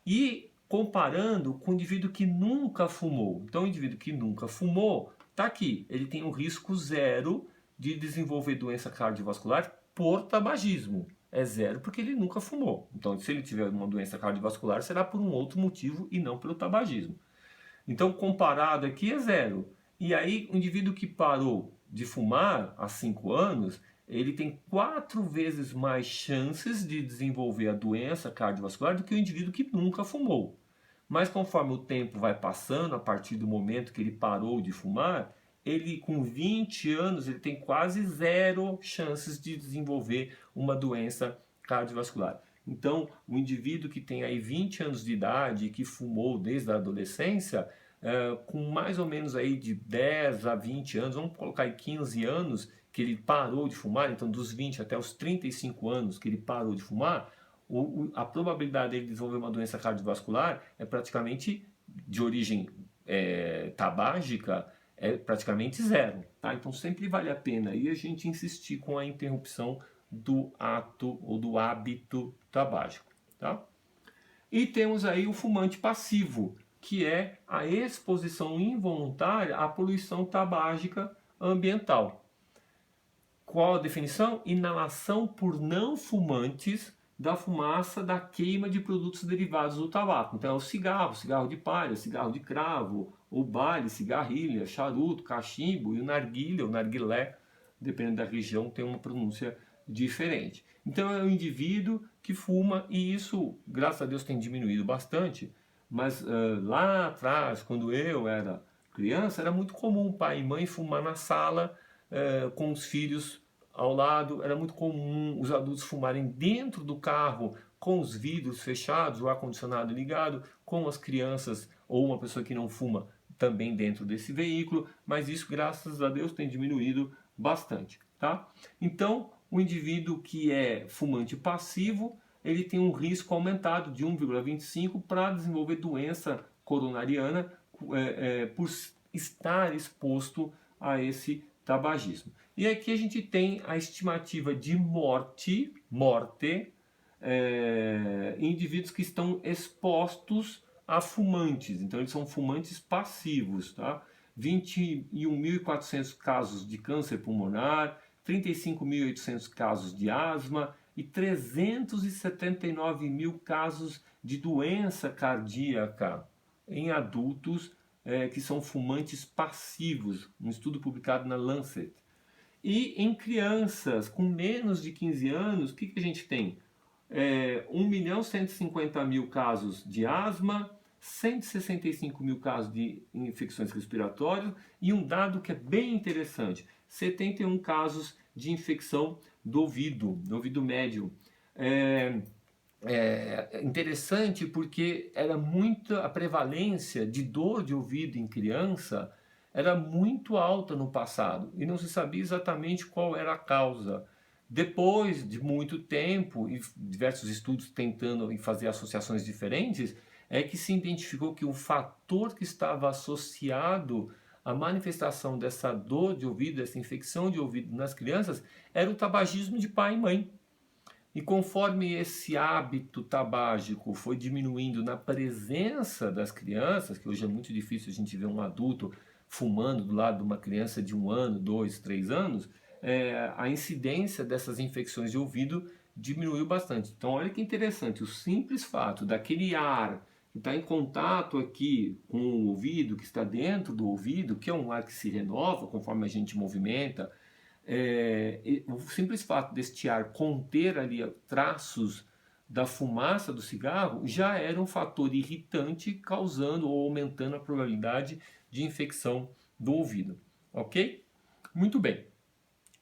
E comparando com o indivíduo que nunca fumou. Então, o indivíduo que nunca fumou, está aqui, ele tem um risco zero de desenvolver doença cardiovascular por tabagismo. É zero porque ele nunca fumou. Então, se ele tiver uma doença cardiovascular, será por um outro motivo e não pelo tabagismo. Então, comparado aqui é zero. E aí, o indivíduo que parou de fumar há 5 anos, ele tem 4 vezes mais chances de desenvolver a doença cardiovascular do que o indivíduo que nunca fumou. Mas conforme o tempo vai passando, a partir do momento que ele parou de fumar, ele com 20 anos ele tem quase zero chances de desenvolver uma doença cardiovascular. Então, o indivíduo que tem aí 20 anos de idade e que fumou desde a adolescência, com mais ou menos aí de 10 a 20 anos, vamos colocar aí 15 anos que ele parou de fumar, então dos 20 até os 35 anos que ele parou de fumar, a probabilidade dele desenvolver uma doença cardiovascular é praticamente de origem tabágica, é praticamente zero. Tá? Então sempre vale a pena aí a gente insistir com a interrupção do ato ou do hábito tabágico. Tá? E temos aí o fumante passivo, que é a exposição involuntária à poluição tabágica ambiental. Qual a definição? Inalação por não fumantes da fumaça da queima de produtos derivados do tabaco. Então é o cigarro de palha, cigarro de cravo, o bale, cigarrilha, charuto, cachimbo e o narguilé, o narguilé, dependendo da região, tem uma pronúncia diferente. Então é o indivíduo que fuma e isso, graças a Deus, tem diminuído bastante, mas lá atrás, quando eu era criança, era muito comum pai e mãe fumar na sala com os filhos ao lado. Era muito comum os adultos fumarem dentro do carro com os vidros fechados, o ar-condicionado ligado, com as crianças ou uma pessoa que não fuma também dentro desse veículo, mas isso, graças a Deus, tem diminuído bastante. Tá? Então, o indivíduo que é fumante passivo, ele tem um risco aumentado de 1,25 para desenvolver doença coronariana por estar exposto a esse tabagismo. E aqui a gente tem a estimativa de morte em indivíduos que estão expostos a fumantes. Então eles são fumantes passivos, tá? 21.400 casos de câncer pulmonar, 35.800 casos de asma e 379 mil casos de doença cardíaca em adultos que são fumantes passivos, um estudo publicado na Lancet. E em crianças com menos de 15 anos, o que a gente tem? 1.150.000 casos de asma, 165 mil casos de infecções respiratórias e um dado que é bem interessante, 71 casos de infecção do ouvido médio. interessante porque era muita a prevalência de dor de ouvido em criança era muito alta no passado e não se sabia exatamente qual era a causa. Depois de muito tempo e diversos estudos tentando fazer associações diferentes, é que se identificou que o fator que estava associado à manifestação dessa dor de ouvido, dessa infecção de ouvido nas crianças, era o tabagismo de pai e mãe. E conforme esse hábito tabágico foi diminuindo na presença das crianças, que hoje é muito difícil a gente ver um adulto fumando do lado de uma criança de 1 ano, 2, 3 anos, a incidência dessas infecções de ouvido diminuiu bastante. Então, olha que interessante, o simples fato daquele ar que está em contato aqui com o ouvido, que está dentro do ouvido, que é um ar que se renova conforme a gente movimenta, o simples fato deste ar conter ali traços da fumaça do cigarro já era um fator irritante causando ou aumentando a probabilidade de infecção do ouvido, ok? Muito bem.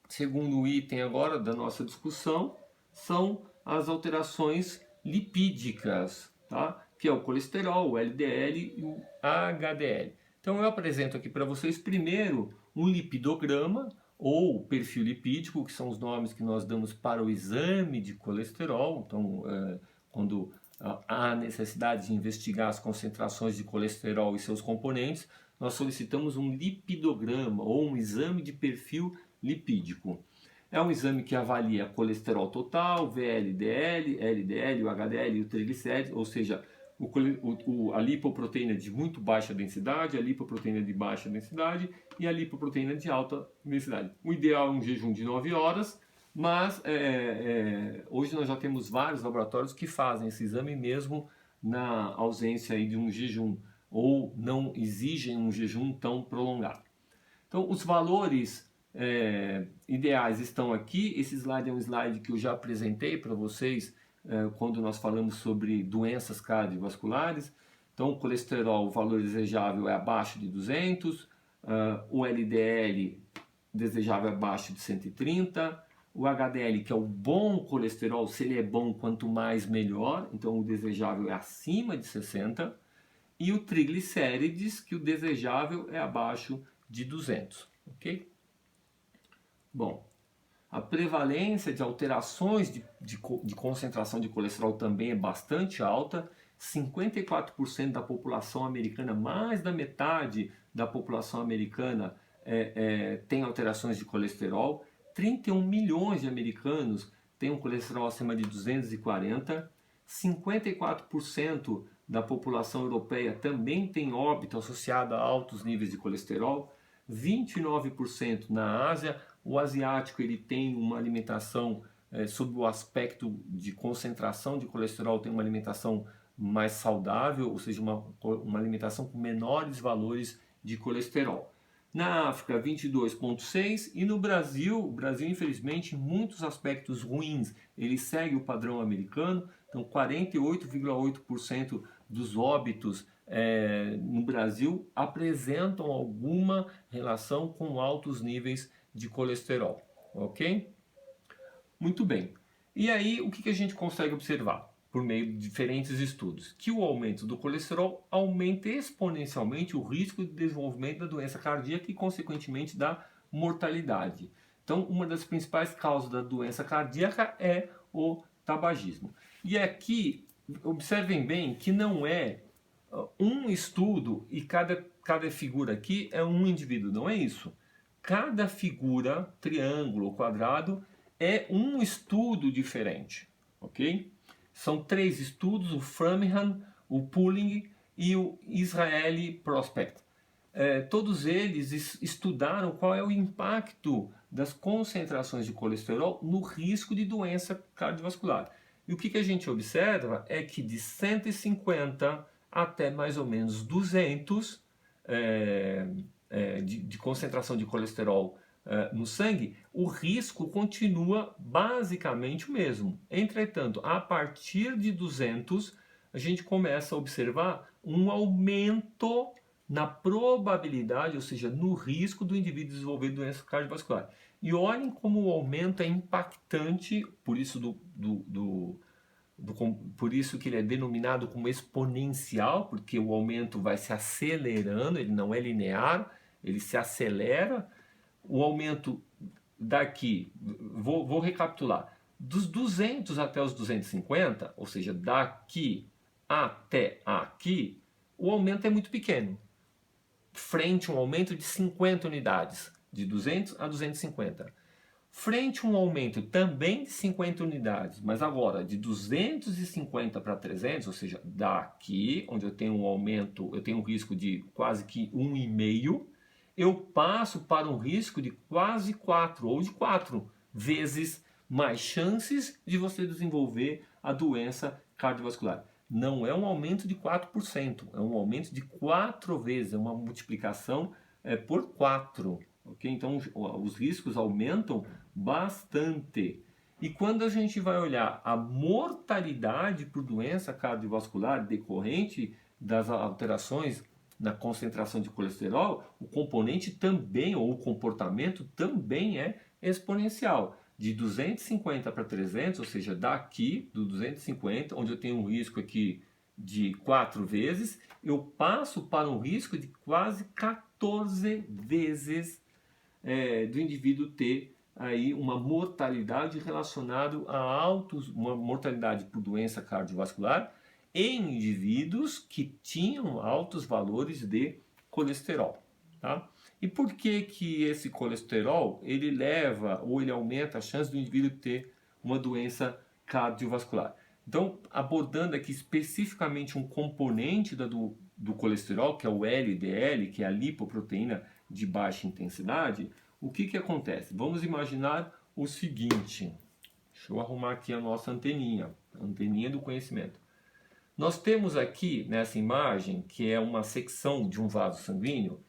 Segundo item agora da nossa discussão são as alterações lipídicas, tá? Que é o colesterol, o LDL e o HDL. Então eu apresento aqui para vocês primeiro um lipidograma ou perfil lipídico, que são os nomes que nós damos para o exame de colesterol. Então, quando há necessidade de investigar as concentrações de colesterol e seus componentes, nós solicitamos um lipidograma ou um exame de perfil lipídico. É um exame que avalia colesterol total, VLDL, LDL, o HDL e o triglicérides, ou seja, a lipoproteína de muito baixa densidade, a lipoproteína de baixa densidade e a lipoproteína de alta densidade. O ideal é um jejum de 9 horas, mas hoje nós já temos vários laboratórios que fazem esse exame mesmo na ausência aí de um jejum ou não exigem um jejum tão prolongado. Então, os valores ideais estão aqui. Esse slide é um slide que eu já apresentei para vocês quando nós falamos sobre doenças cardiovasculares. Então, o colesterol, o valor desejável é abaixo de 200, o LDL desejável é abaixo de 130, o HDL, que é o bom colesterol, se ele é bom, quanto mais melhor, então o desejável é acima de 60, e o triglicérides, que o desejável é abaixo de 200, ok? Bom, a prevalência de alterações de concentração de colesterol também é bastante alta. 54% da população americana, mais da metade da população americana tem alterações de colesterol. 31 milhões de americanos têm um colesterol acima de 240. 54% da população europeia também tem óbito associado a altos níveis de colesterol. 29% na Ásia. O asiático ele tem uma alimentação sob o aspecto de concentração de colesterol, tem uma alimentação mais saudável, ou seja, uma alimentação com menores valores de colesterol. Na África, 22,6%, e no Brasil, o Brasil infelizmente em muitos aspectos ruins, ele segue o padrão americano, então 48,8% dos óbitos no Brasil apresentam alguma relação com altos níveis de colesterol, ok? Muito bem. E aí, o que a gente consegue observar? Por meio de diferentes estudos, que o aumento do colesterol aumenta exponencialmente o risco de desenvolvimento da doença cardíaca e, consequentemente, da mortalidade. Então, uma das principais causas da doença cardíaca é o tabagismo. E aqui, observem bem que não é um estudo e cada figura aqui é um indivíduo, não é isso. Cada figura, triângulo ou quadrado, é um estudo diferente, ok? São 3 estudos, o Framingham, o Pulling e o Israeli Prospect. Todos eles estudaram qual é o impacto das concentrações de colesterol no risco de doença cardiovascular. E o que a gente observa é que de 150 até mais ou menos 200 de concentração de colesterol no sangue, o risco continua basicamente o mesmo. Entretanto, a partir de 200, a gente começa a observar um aumento na probabilidade, ou seja, no risco do indivíduo desenvolver doença cardiovascular. E olhem como o aumento é impactante, por isso por isso que ele é denominado como exponencial, porque o aumento vai se acelerando, ele não é linear, ele se acelera. O aumento daqui, vou recapitular, dos 200 até os 250, ou seja, daqui até aqui, o aumento é muito pequeno, frente a um aumento de 50 unidades, de 200 a 250. Frente a um aumento também de 50 unidades, mas agora de 250 para 300, ou seja, daqui, onde eu tenho um aumento, eu tenho um risco de quase que 1,5, eu passo para um risco de quase 4 ou de 4 vezes mais chances de você desenvolver a doença cardiovascular. Não é um aumento de 4%, é um aumento de 4 vezes, é uma multiplicação por 4. Okay? Então os riscos aumentam bastante. E quando a gente vai olhar a mortalidade por doença cardiovascular decorrente das alterações na concentração de colesterol, o componente também, ou o comportamento também é exponencial. De 250 para 300, ou seja, daqui do 250, onde eu tenho um risco aqui de 4 vezes, eu passo para um risco de quase 14 vezes do indivíduo ter aí uma mortalidade relacionada a uma mortalidade por doença cardiovascular em indivíduos que tinham altos valores de colesterol, tá? E por que que esse colesterol ele leva ou ele aumenta a chance do indivíduo ter uma doença cardiovascular? Então, abordando aqui especificamente um componente do colesterol, que é o LDL, que é a lipoproteína de baixa intensidade, o que que acontece? Vamos imaginar o seguinte, deixa eu arrumar aqui a nossa anteninha, a anteninha do conhecimento. Nós temos aqui nessa imagem, que é uma secção de um vaso sanguíneo,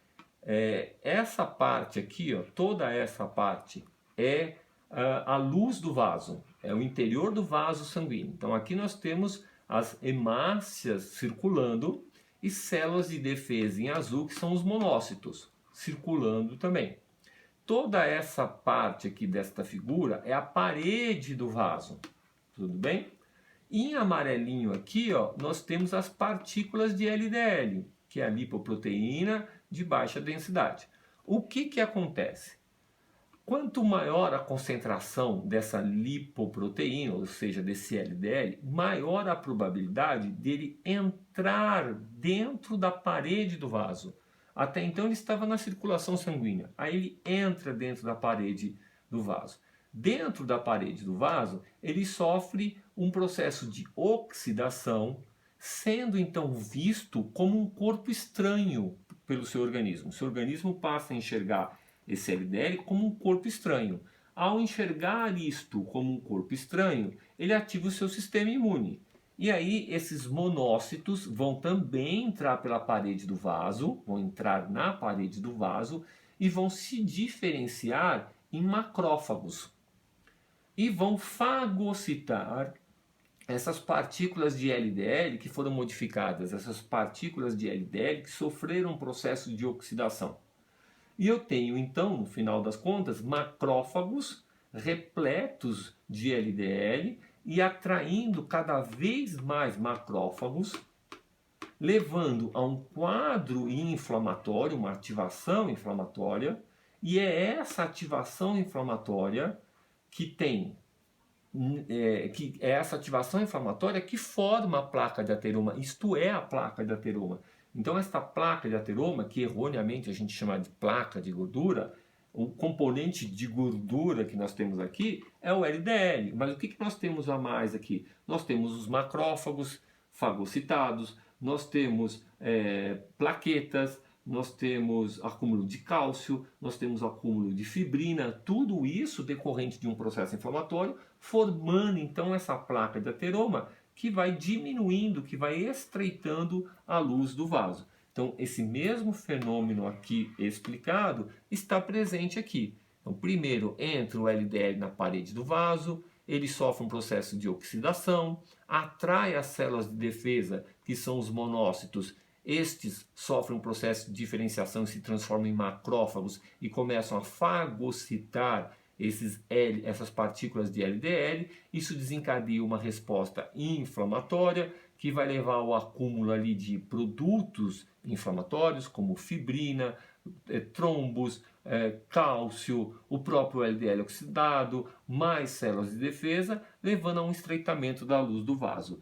essa parte aqui, ó, toda essa parte é a luz do vaso, é o interior do vaso sanguíneo. Então aqui nós temos as hemácias circulando e células de defesa em azul, que são os monócitos, circulando também. Toda essa parte aqui desta figura é a parede do vaso, tudo bem? Em amarelinho aqui, ó, nós temos as partículas de LDL, que é a lipoproteína de baixa densidade. O que que acontece? Quanto maior a concentração dessa lipoproteína, ou seja, desse LDL, maior a probabilidade dele entrar dentro da parede do vaso. Até então ele estava na circulação sanguínea, aí ele entra dentro da parede do vaso. Dentro da parede do vaso, ele sofre um processo de oxidação, sendo então visto como um corpo estranho pelo seu organismo. O seu organismo passa a enxergar esse LDL como um corpo estranho. Ao enxergar isto como um corpo estranho, ele ativa o seu sistema imune. E aí esses monócitos vão também entrar pela parede do vaso, vão entrar na parede do vaso e vão se diferenciar em macrófagos. E vão fagocitar essas partículas de LDL que foram modificadas, essas partículas de LDL que sofreram um processo de oxidação. E eu tenho então, no final das contas, macrófagos repletos de LDL e atraindo cada vez mais macrófagos, levando a um quadro inflamatório, uma ativação inflamatória, e é essa ativação inflamatória que que forma a placa de ateroma, isto é a placa de ateroma. Então esta placa de ateroma, que erroneamente a gente chama de placa de gordura, o componente de gordura que nós temos aqui é o LDL. Mas o que nós temos a mais aqui? Nós temos os macrófagos fagocitados, nós temos plaquetas, nós temos acúmulo de cálcio, nós temos acúmulo de fibrina, tudo isso decorrente de um processo inflamatório, formando então essa placa de ateroma que vai diminuindo, que vai estreitando a luz do vaso. Então, esse mesmo fenômeno aqui explicado está presente aqui. Então, primeiro entra o LDL na parede do vaso, ele sofre um processo de oxidação, atrai as células de defesa, que são os monócitos. Estes sofrem um processo de diferenciação e se transformam em macrófagos e começam a fagocitar essas partículas de LDL, isso desencadeia uma resposta inflamatória que vai levar ao acúmulo ali de produtos inflamatórios como fibrina, trombos, cálcio, o próprio LDL oxidado, mais células de defesa, levando a um estreitamento da luz do vaso.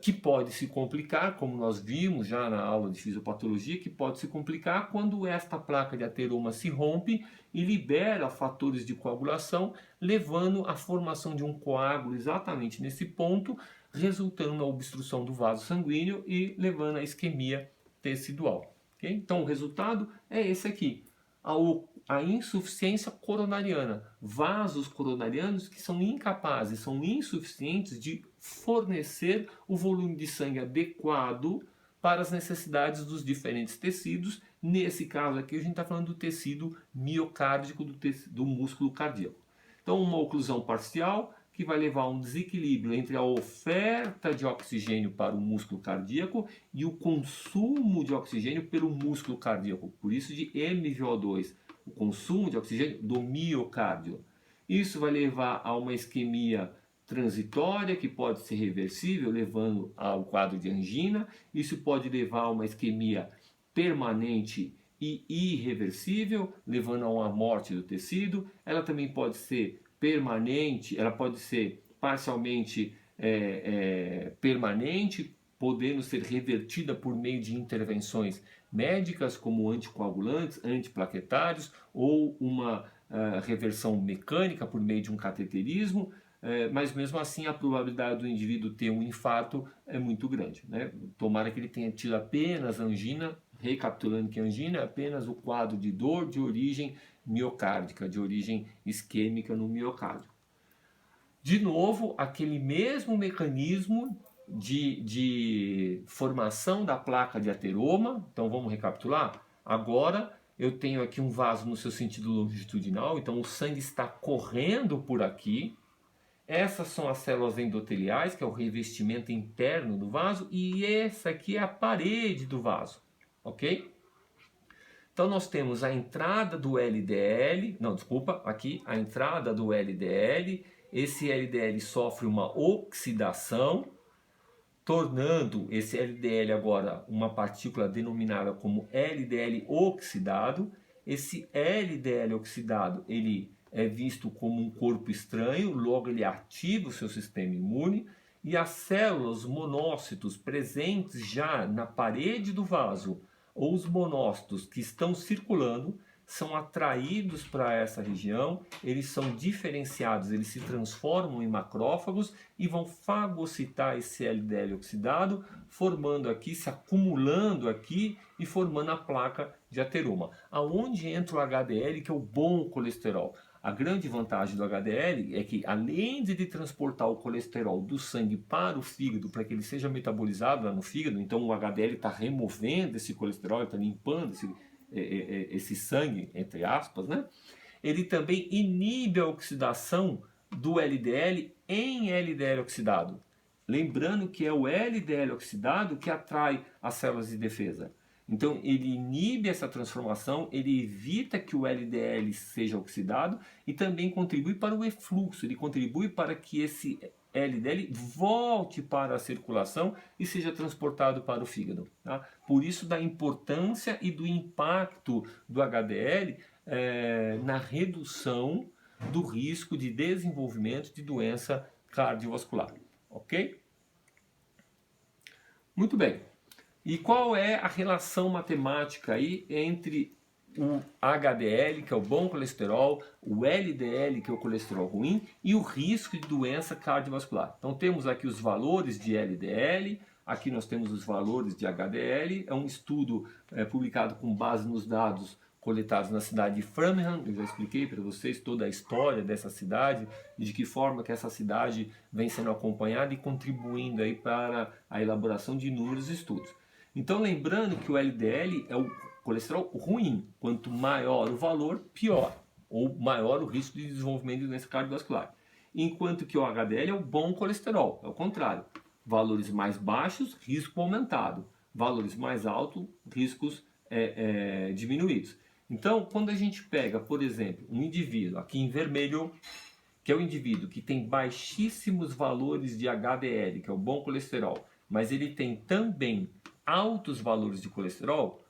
Que pode se complicar, como nós vimos já na aula de fisiopatologia, que pode se complicar quando esta placa de ateroma se rompe e libera fatores de coagulação, levando à formação de um coágulo exatamente nesse ponto, resultando na obstrução do vaso sanguíneo e levando à isquemia tecidual. Okay? Então o resultado é esse aqui. A insuficiência coronariana, vasos coronarianos que são incapazes, são insuficientes de fornecer o volume de sangue adequado para as necessidades dos diferentes tecidos. Nesse caso aqui a gente está falando do tecido miocárdico, do músculo cardíaco. Então uma oclusão parcial que vai levar a um desequilíbrio entre a oferta de oxigênio para o músculo cardíaco e o consumo de oxigênio pelo músculo cardíaco, por isso de MVO2, o consumo de oxigênio do miocárdio. Isso vai levar a uma isquemia transitória, que pode ser reversível, levando ao quadro de angina. Isso pode levar a uma isquemia permanente e irreversível, levando a uma morte do tecido. Ela também pode ser permanente, ela pode ser parcialmente permanente, podendo ser revertida por meio de intervenções médicas, como anticoagulantes, antiplaquetários, ou uma reversão mecânica por meio de um cateterismo, mas mesmo assim a probabilidade do indivíduo ter um infarto é muito grande, né? Tomara que ele tenha tido apenas angina, recapitulando que angina é apenas o quadro de dor de origem miocárdica, de origem isquêmica no miocárdio. De novo, aquele mesmo mecanismo de formação da placa de ateroma. Então vamos recapitular? Agora eu tenho aqui um vaso no seu sentido longitudinal, então o sangue está correndo por aqui. Essas são as células endoteliais, que é o revestimento interno do vaso, e essa aqui é a parede do vaso, ok? Então nós temos a entrada do LDL, aqui a entrada do LDL, esse LDL sofre uma oxidação, tornando esse LDL agora uma partícula denominada como LDL oxidado. Esse LDL oxidado, ele é visto como um corpo estranho, logo ele ativa o seu sistema imune, e as células, monócitos presentes já na parede do vaso, ou os monócitos que estão circulando, são atraídos para essa região, eles são diferenciados, eles se transformam em macrófagos e vão fagocitar esse LDL oxidado, formando aqui, se acumulando aqui e formando a placa de ateroma. Aonde entra o HDL, que é o bom colesterol? A grande vantagem do HDL é que, além de transportar o colesterol do sangue para o fígado, para que ele seja metabolizado lá no fígado, então o HDL está removendo esse colesterol, está limpando esse sangue, entre aspas, né? Ele também inibe a oxidação do LDL em LDL oxidado. Lembrando que é o LDL oxidado que atrai as células de defesa. Então ele inibe essa transformação, ele evita que o LDL seja oxidado e também contribui para o efluxo, ele contribui para que esse LDL volte para a circulação e seja transportado para o fígado. Tá? Por isso da importância e do impacto do HDL na redução do risco de desenvolvimento de doença cardiovascular. Ok? Muito bem. E qual é a relação matemática aí entre o HDL, que é o bom colesterol, o LDL, que é o colesterol ruim, e o risco de doença cardiovascular? Então temos aqui os valores de LDL, aqui nós temos os valores de HDL, é um estudo publicado com base nos dados coletados na cidade de Framingham. Eu já expliquei para vocês toda a história dessa cidade e de que forma que essa cidade vem sendo acompanhada e contribuindo aí para a elaboração de inúmeros estudos. Então lembrando que o LDL é o colesterol ruim, quanto maior o valor, pior, ou maior o risco de desenvolvimento de doença cardiovascular. Enquanto que o HDL é o bom colesterol, é o contrário. Valores mais baixos, risco aumentado. Valores mais altos, riscos diminuídos. Então, quando a gente pega, por exemplo, um indivíduo, aqui em vermelho, que é o indivíduo que tem baixíssimos valores de HDL, que é o bom colesterol, mas ele tem também altos valores de colesterol,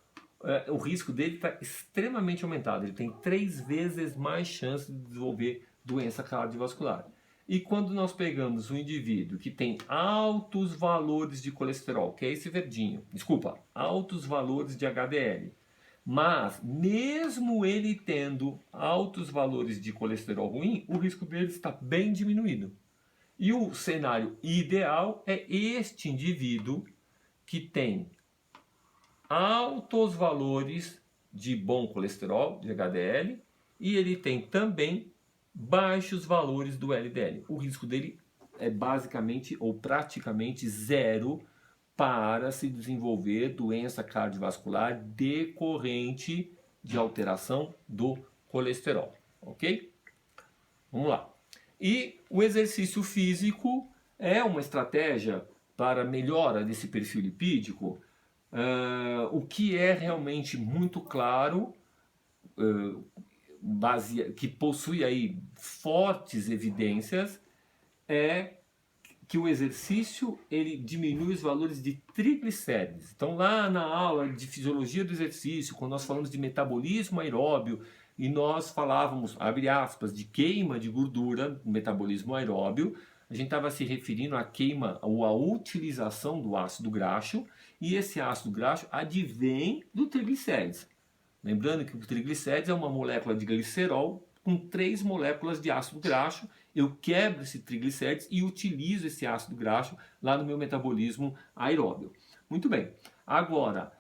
o risco dele está extremamente aumentado. Ele tem 3 vezes mais chance de desenvolver doença cardiovascular. E quando nós pegamos um indivíduo que tem altos valores de colesterol, que é esse verdinho, desculpa, altos valores de HDL, mas mesmo ele tendo altos valores de colesterol ruim, o risco dele está bem diminuído. E o cenário ideal é este indivíduo que tem altos valores de bom colesterol, de HDL, e ele tem também baixos valores do LDL. O risco dele é basicamente ou praticamente zero para se desenvolver doença cardiovascular decorrente de alteração do colesterol, ok? Vamos lá. E o exercício físico é uma estratégia para melhora desse perfil lipídico. O que é realmente muito claro, que possui aí fortes evidências, é que o exercício ele diminui os valores de triglicérides. Então lá na aula de fisiologia do exercício, quando nós falamos de metabolismo aeróbio e nós falávamos, abre aspas, de queima de gordura, metabolismo aeróbio, a gente estava se referindo à queima ou à utilização do ácido graxo, e esse ácido graxo advém do triglicérides. Lembrando que o triglicérides é uma molécula de glicerol com 3 moléculas de ácido graxo. Eu quebro esse triglicérides e utilizo esse ácido graxo lá no meu metabolismo aeróbio. Muito bem. Agora,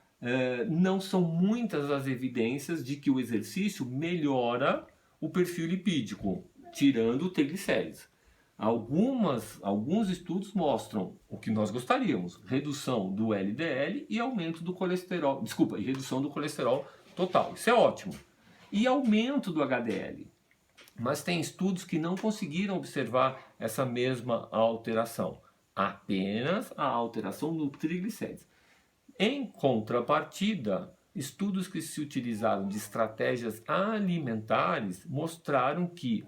não são muitas as evidências de que o exercício melhora o perfil lipídico, tirando o triglicérides. Alguns estudos mostram o que nós gostaríamos: redução do LDL e aumento do colesterol, desculpa, e redução do colesterol total. Isso é ótimo. E aumento do HDL. Mas tem estudos que não conseguiram observar essa mesma alteração, apenas a alteração no triglicérides. Em contrapartida, estudos que se utilizaram de estratégias alimentares mostraram que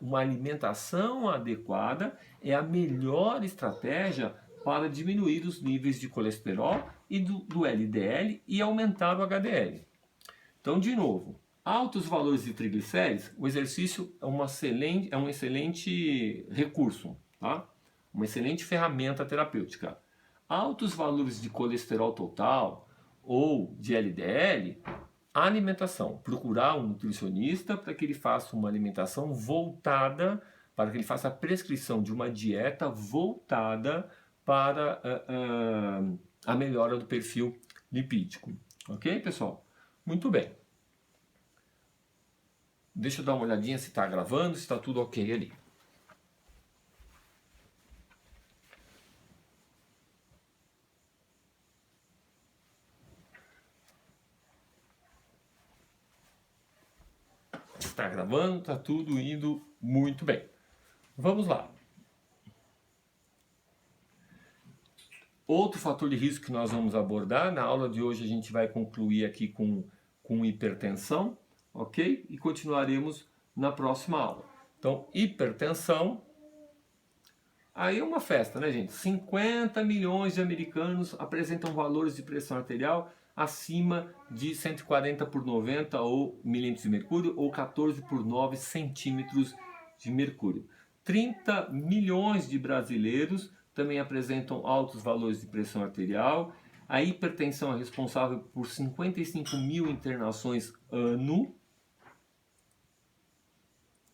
uma alimentação adequada é a melhor estratégia para diminuir os níveis de colesterol e do LDL e aumentar o HDL. Então, de novo, altos valores de triglicérides, o exercício é um excelente recurso, tá? Uma excelente ferramenta terapêutica. Altos valores de colesterol total ou de LDL, a alimentação. Procurar um nutricionista para que ele faça uma alimentação voltada, para que ele faça a prescrição de uma dieta voltada para a melhora do perfil lipídico. Ok, pessoal? Muito bem. Deixa eu dar uma olhadinha se está gravando, se está tudo ok ali. Está gravando, está tudo indo muito bem. Vamos lá. Outro fator de risco que nós vamos abordar, na aula de hoje a gente vai concluir aqui com hipertensão, ok? E continuaremos na próxima aula. Então, hipertensão, aí é uma festa, né, gente? 50 milhões de americanos apresentam valores de pressão arterial acima de 140 por 90 ou milímetros de mercúrio ou 14 por 9 centímetros de mercúrio. 30 milhões de brasileiros também apresentam altos valores de pressão arterial. A hipertensão é responsável por 55 mil internações ano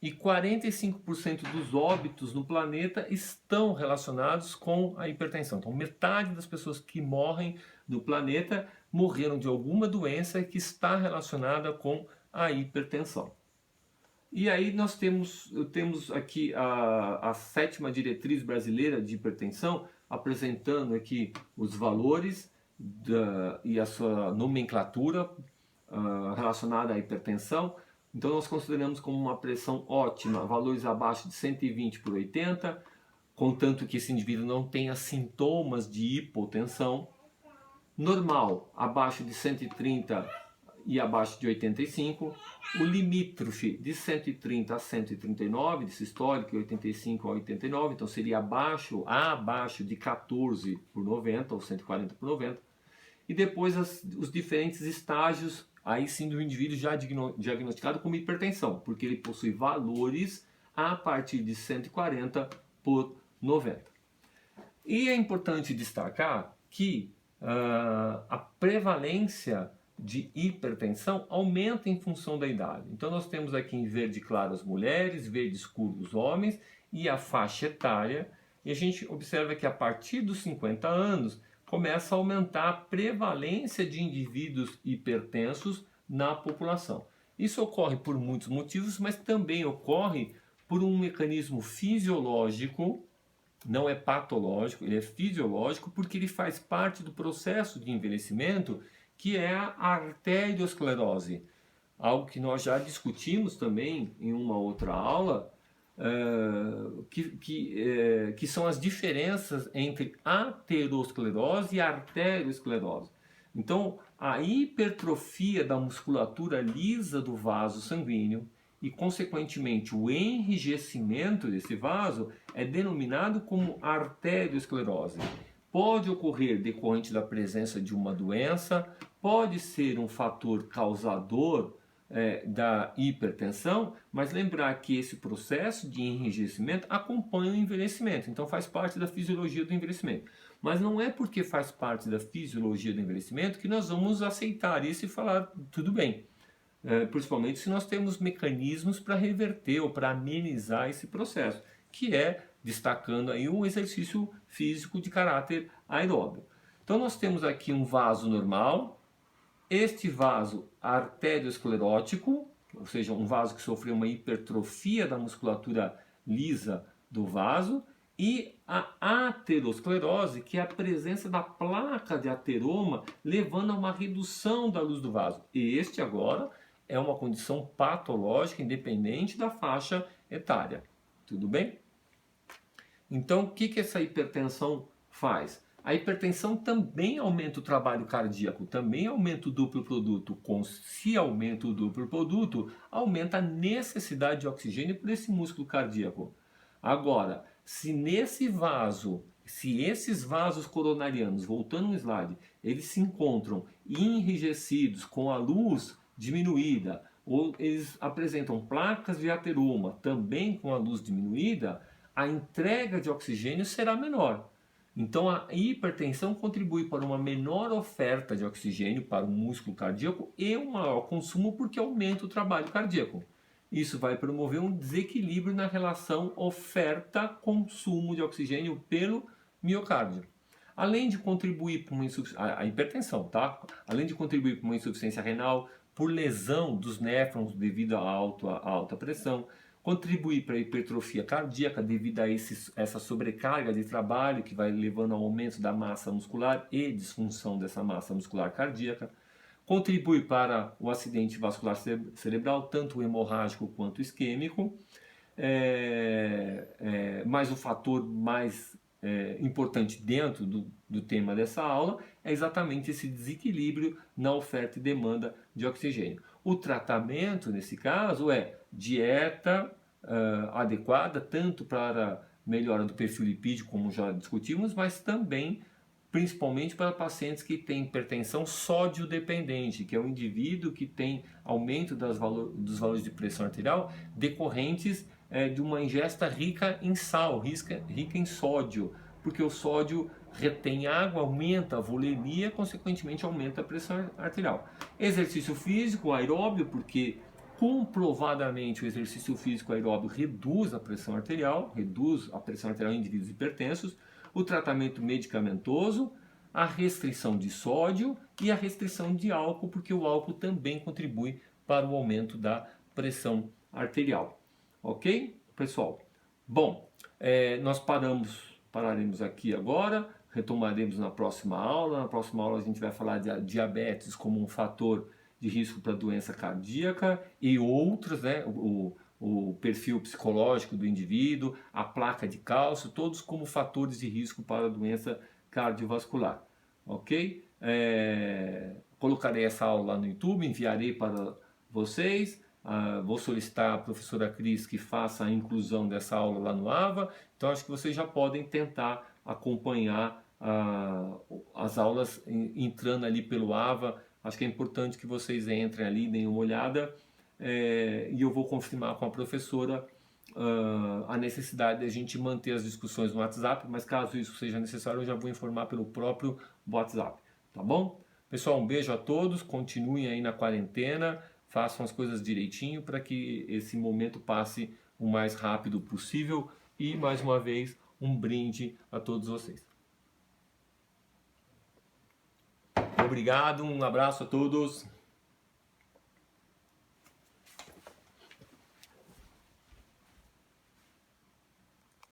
e 45% dos óbitos no planeta estão relacionados com a hipertensão. Então, metade das pessoas que morrem no planeta morreram de alguma doença que está relacionada com a hipertensão. E aí nós temos aqui a 7ª diretriz brasileira de hipertensão, apresentando aqui os valores e a sua nomenclatura relacionada à hipertensão. Então nós consideramos como uma pressão ótima valores abaixo de 120 por 80, contanto que esse indivíduo não tenha sintomas de hipotensão. Normal, abaixo de 130 e abaixo de 85, o limítrofe de 130 a 139, de sistólico, 85 a 89, então seria abaixo de 14 por 90, ou 140 por 90, e depois os diferentes estágios, aí sim, do indivíduo já diagnosticado como hipertensão, porque ele possui valores a partir de 140 por 90. E é importante destacar que a prevalência de hipertensão aumenta em função da idade. Então nós temos aqui em verde claro as mulheres, verde escuro os homens e a faixa etária. E a gente observa que a partir dos 50 anos começa a aumentar a prevalência de indivíduos hipertensos na população. Isso ocorre por muitos motivos, mas também ocorre por um mecanismo fisiológico, não é patológico, ele é fisiológico, porque ele faz parte do processo de envelhecimento, que é a arteriosclerose, algo que nós já discutimos também em uma outra aula, que são as diferenças entre aterosclerose e arteriosclerose. Então, a hipertrofia da musculatura lisa do vaso sanguíneo e, consequentemente, o enrijecimento desse vaso é denominado como arteriosclerose. Pode ocorrer decorrente da presença de uma doença, pode ser um fator causador da hipertensão, mas lembrar que esse processo de enrijecimento acompanha o envelhecimento, então faz parte da fisiologia do envelhecimento. Mas não é porque faz parte da fisiologia do envelhecimento que nós vamos aceitar isso e falar tudo bem. Principalmente se nós temos mecanismos para reverter ou para amenizar esse processo, que é destacando aí o exercício físico de caráter aeróbio. Então nós temos aqui um vaso normal, este vaso arteriosclerótico, ou seja, um vaso que sofreu uma hipertrofia da musculatura lisa do vaso, e a aterosclerose, que é a presença da placa de ateroma, levando a uma redução da luz do vaso. E este agora é uma condição patológica independente da faixa etária. Tudo bem? Então, o que essa hipertensão faz? A hipertensão também aumenta o trabalho cardíaco, também aumenta o duplo produto. Se aumenta o duplo produto, aumenta a necessidade de oxigênio por esse músculo cardíaco. Agora, se esses vasos coronarianos, voltando no slide, eles se encontram enrijecidos com a luz diminuída, ou eles apresentam placas de ateroma também com a luz diminuída, a entrega de oxigênio será menor. Então a hipertensão contribui para uma menor oferta de oxigênio para o músculo cardíaco e um maior consumo porque aumenta o trabalho cardíaco. Isso vai promover um desequilíbrio na relação oferta-consumo de oxigênio pelo miocárdio. Além de contribuir para a hipertensão, tá? Além de contribuir para uma insuficiência renal, por lesão dos néfrons devido à alta pressão, contribuir para a hipertrofia cardíaca devido a essa sobrecarga de trabalho que vai levando ao aumento da massa muscular e disfunção dessa massa muscular cardíaca, contribui para o acidente vascular cerebral, tanto hemorrágico quanto isquêmico, mas o fator mais importante dentro do tema dessa aula é exatamente esse desequilíbrio na oferta e demanda de oxigênio. O tratamento, nesse caso, é dieta adequada, tanto para melhora do perfil lipídico, como já discutimos, mas também principalmente para pacientes que têm hipertensão sódio dependente, que é o indivíduo que tem aumento dos valores de pressão arterial decorrentes de uma ingesta rica em sal, rica em sódio, porque o sódio retém água, aumenta a volemia, consequentemente aumenta a pressão arterial. Exercício físico aeróbio, porque comprovadamente o exercício físico aeróbio reduz a pressão arterial em indivíduos hipertensos. O tratamento medicamentoso, a restrição de sódio e a restrição de álcool, porque o álcool também contribui para o aumento da pressão arterial. Ok, pessoal? Bom, nós pararemos aqui agora, retomaremos na próxima aula. Na próxima aula a gente vai falar de diabetes como um fator de risco para doença cardíaca e outros, né? O perfil psicológico do indivíduo, a placa de cálcio, todos como fatores de risco para a doença cardiovascular, ok? colocarei essa aula lá no YouTube, enviarei para vocês. Vou solicitar à professora Cris que faça a inclusão dessa aula lá no AVA. Então acho que vocês já podem tentar acompanhar as aulas entrando ali pelo AVA. Acho que é importante que vocês entrem ali, deem uma olhada, e eu vou confirmar com a professora a necessidade de a gente manter as discussões no WhatsApp, mas caso isso seja necessário, eu já vou informar pelo próprio WhatsApp, tá bom? Pessoal, um beijo a todos, continuem aí na quarentena, façam as coisas direitinho para que esse momento passe o mais rápido possível e, mais uma vez, um brinde a todos vocês. Obrigado, um abraço a todos.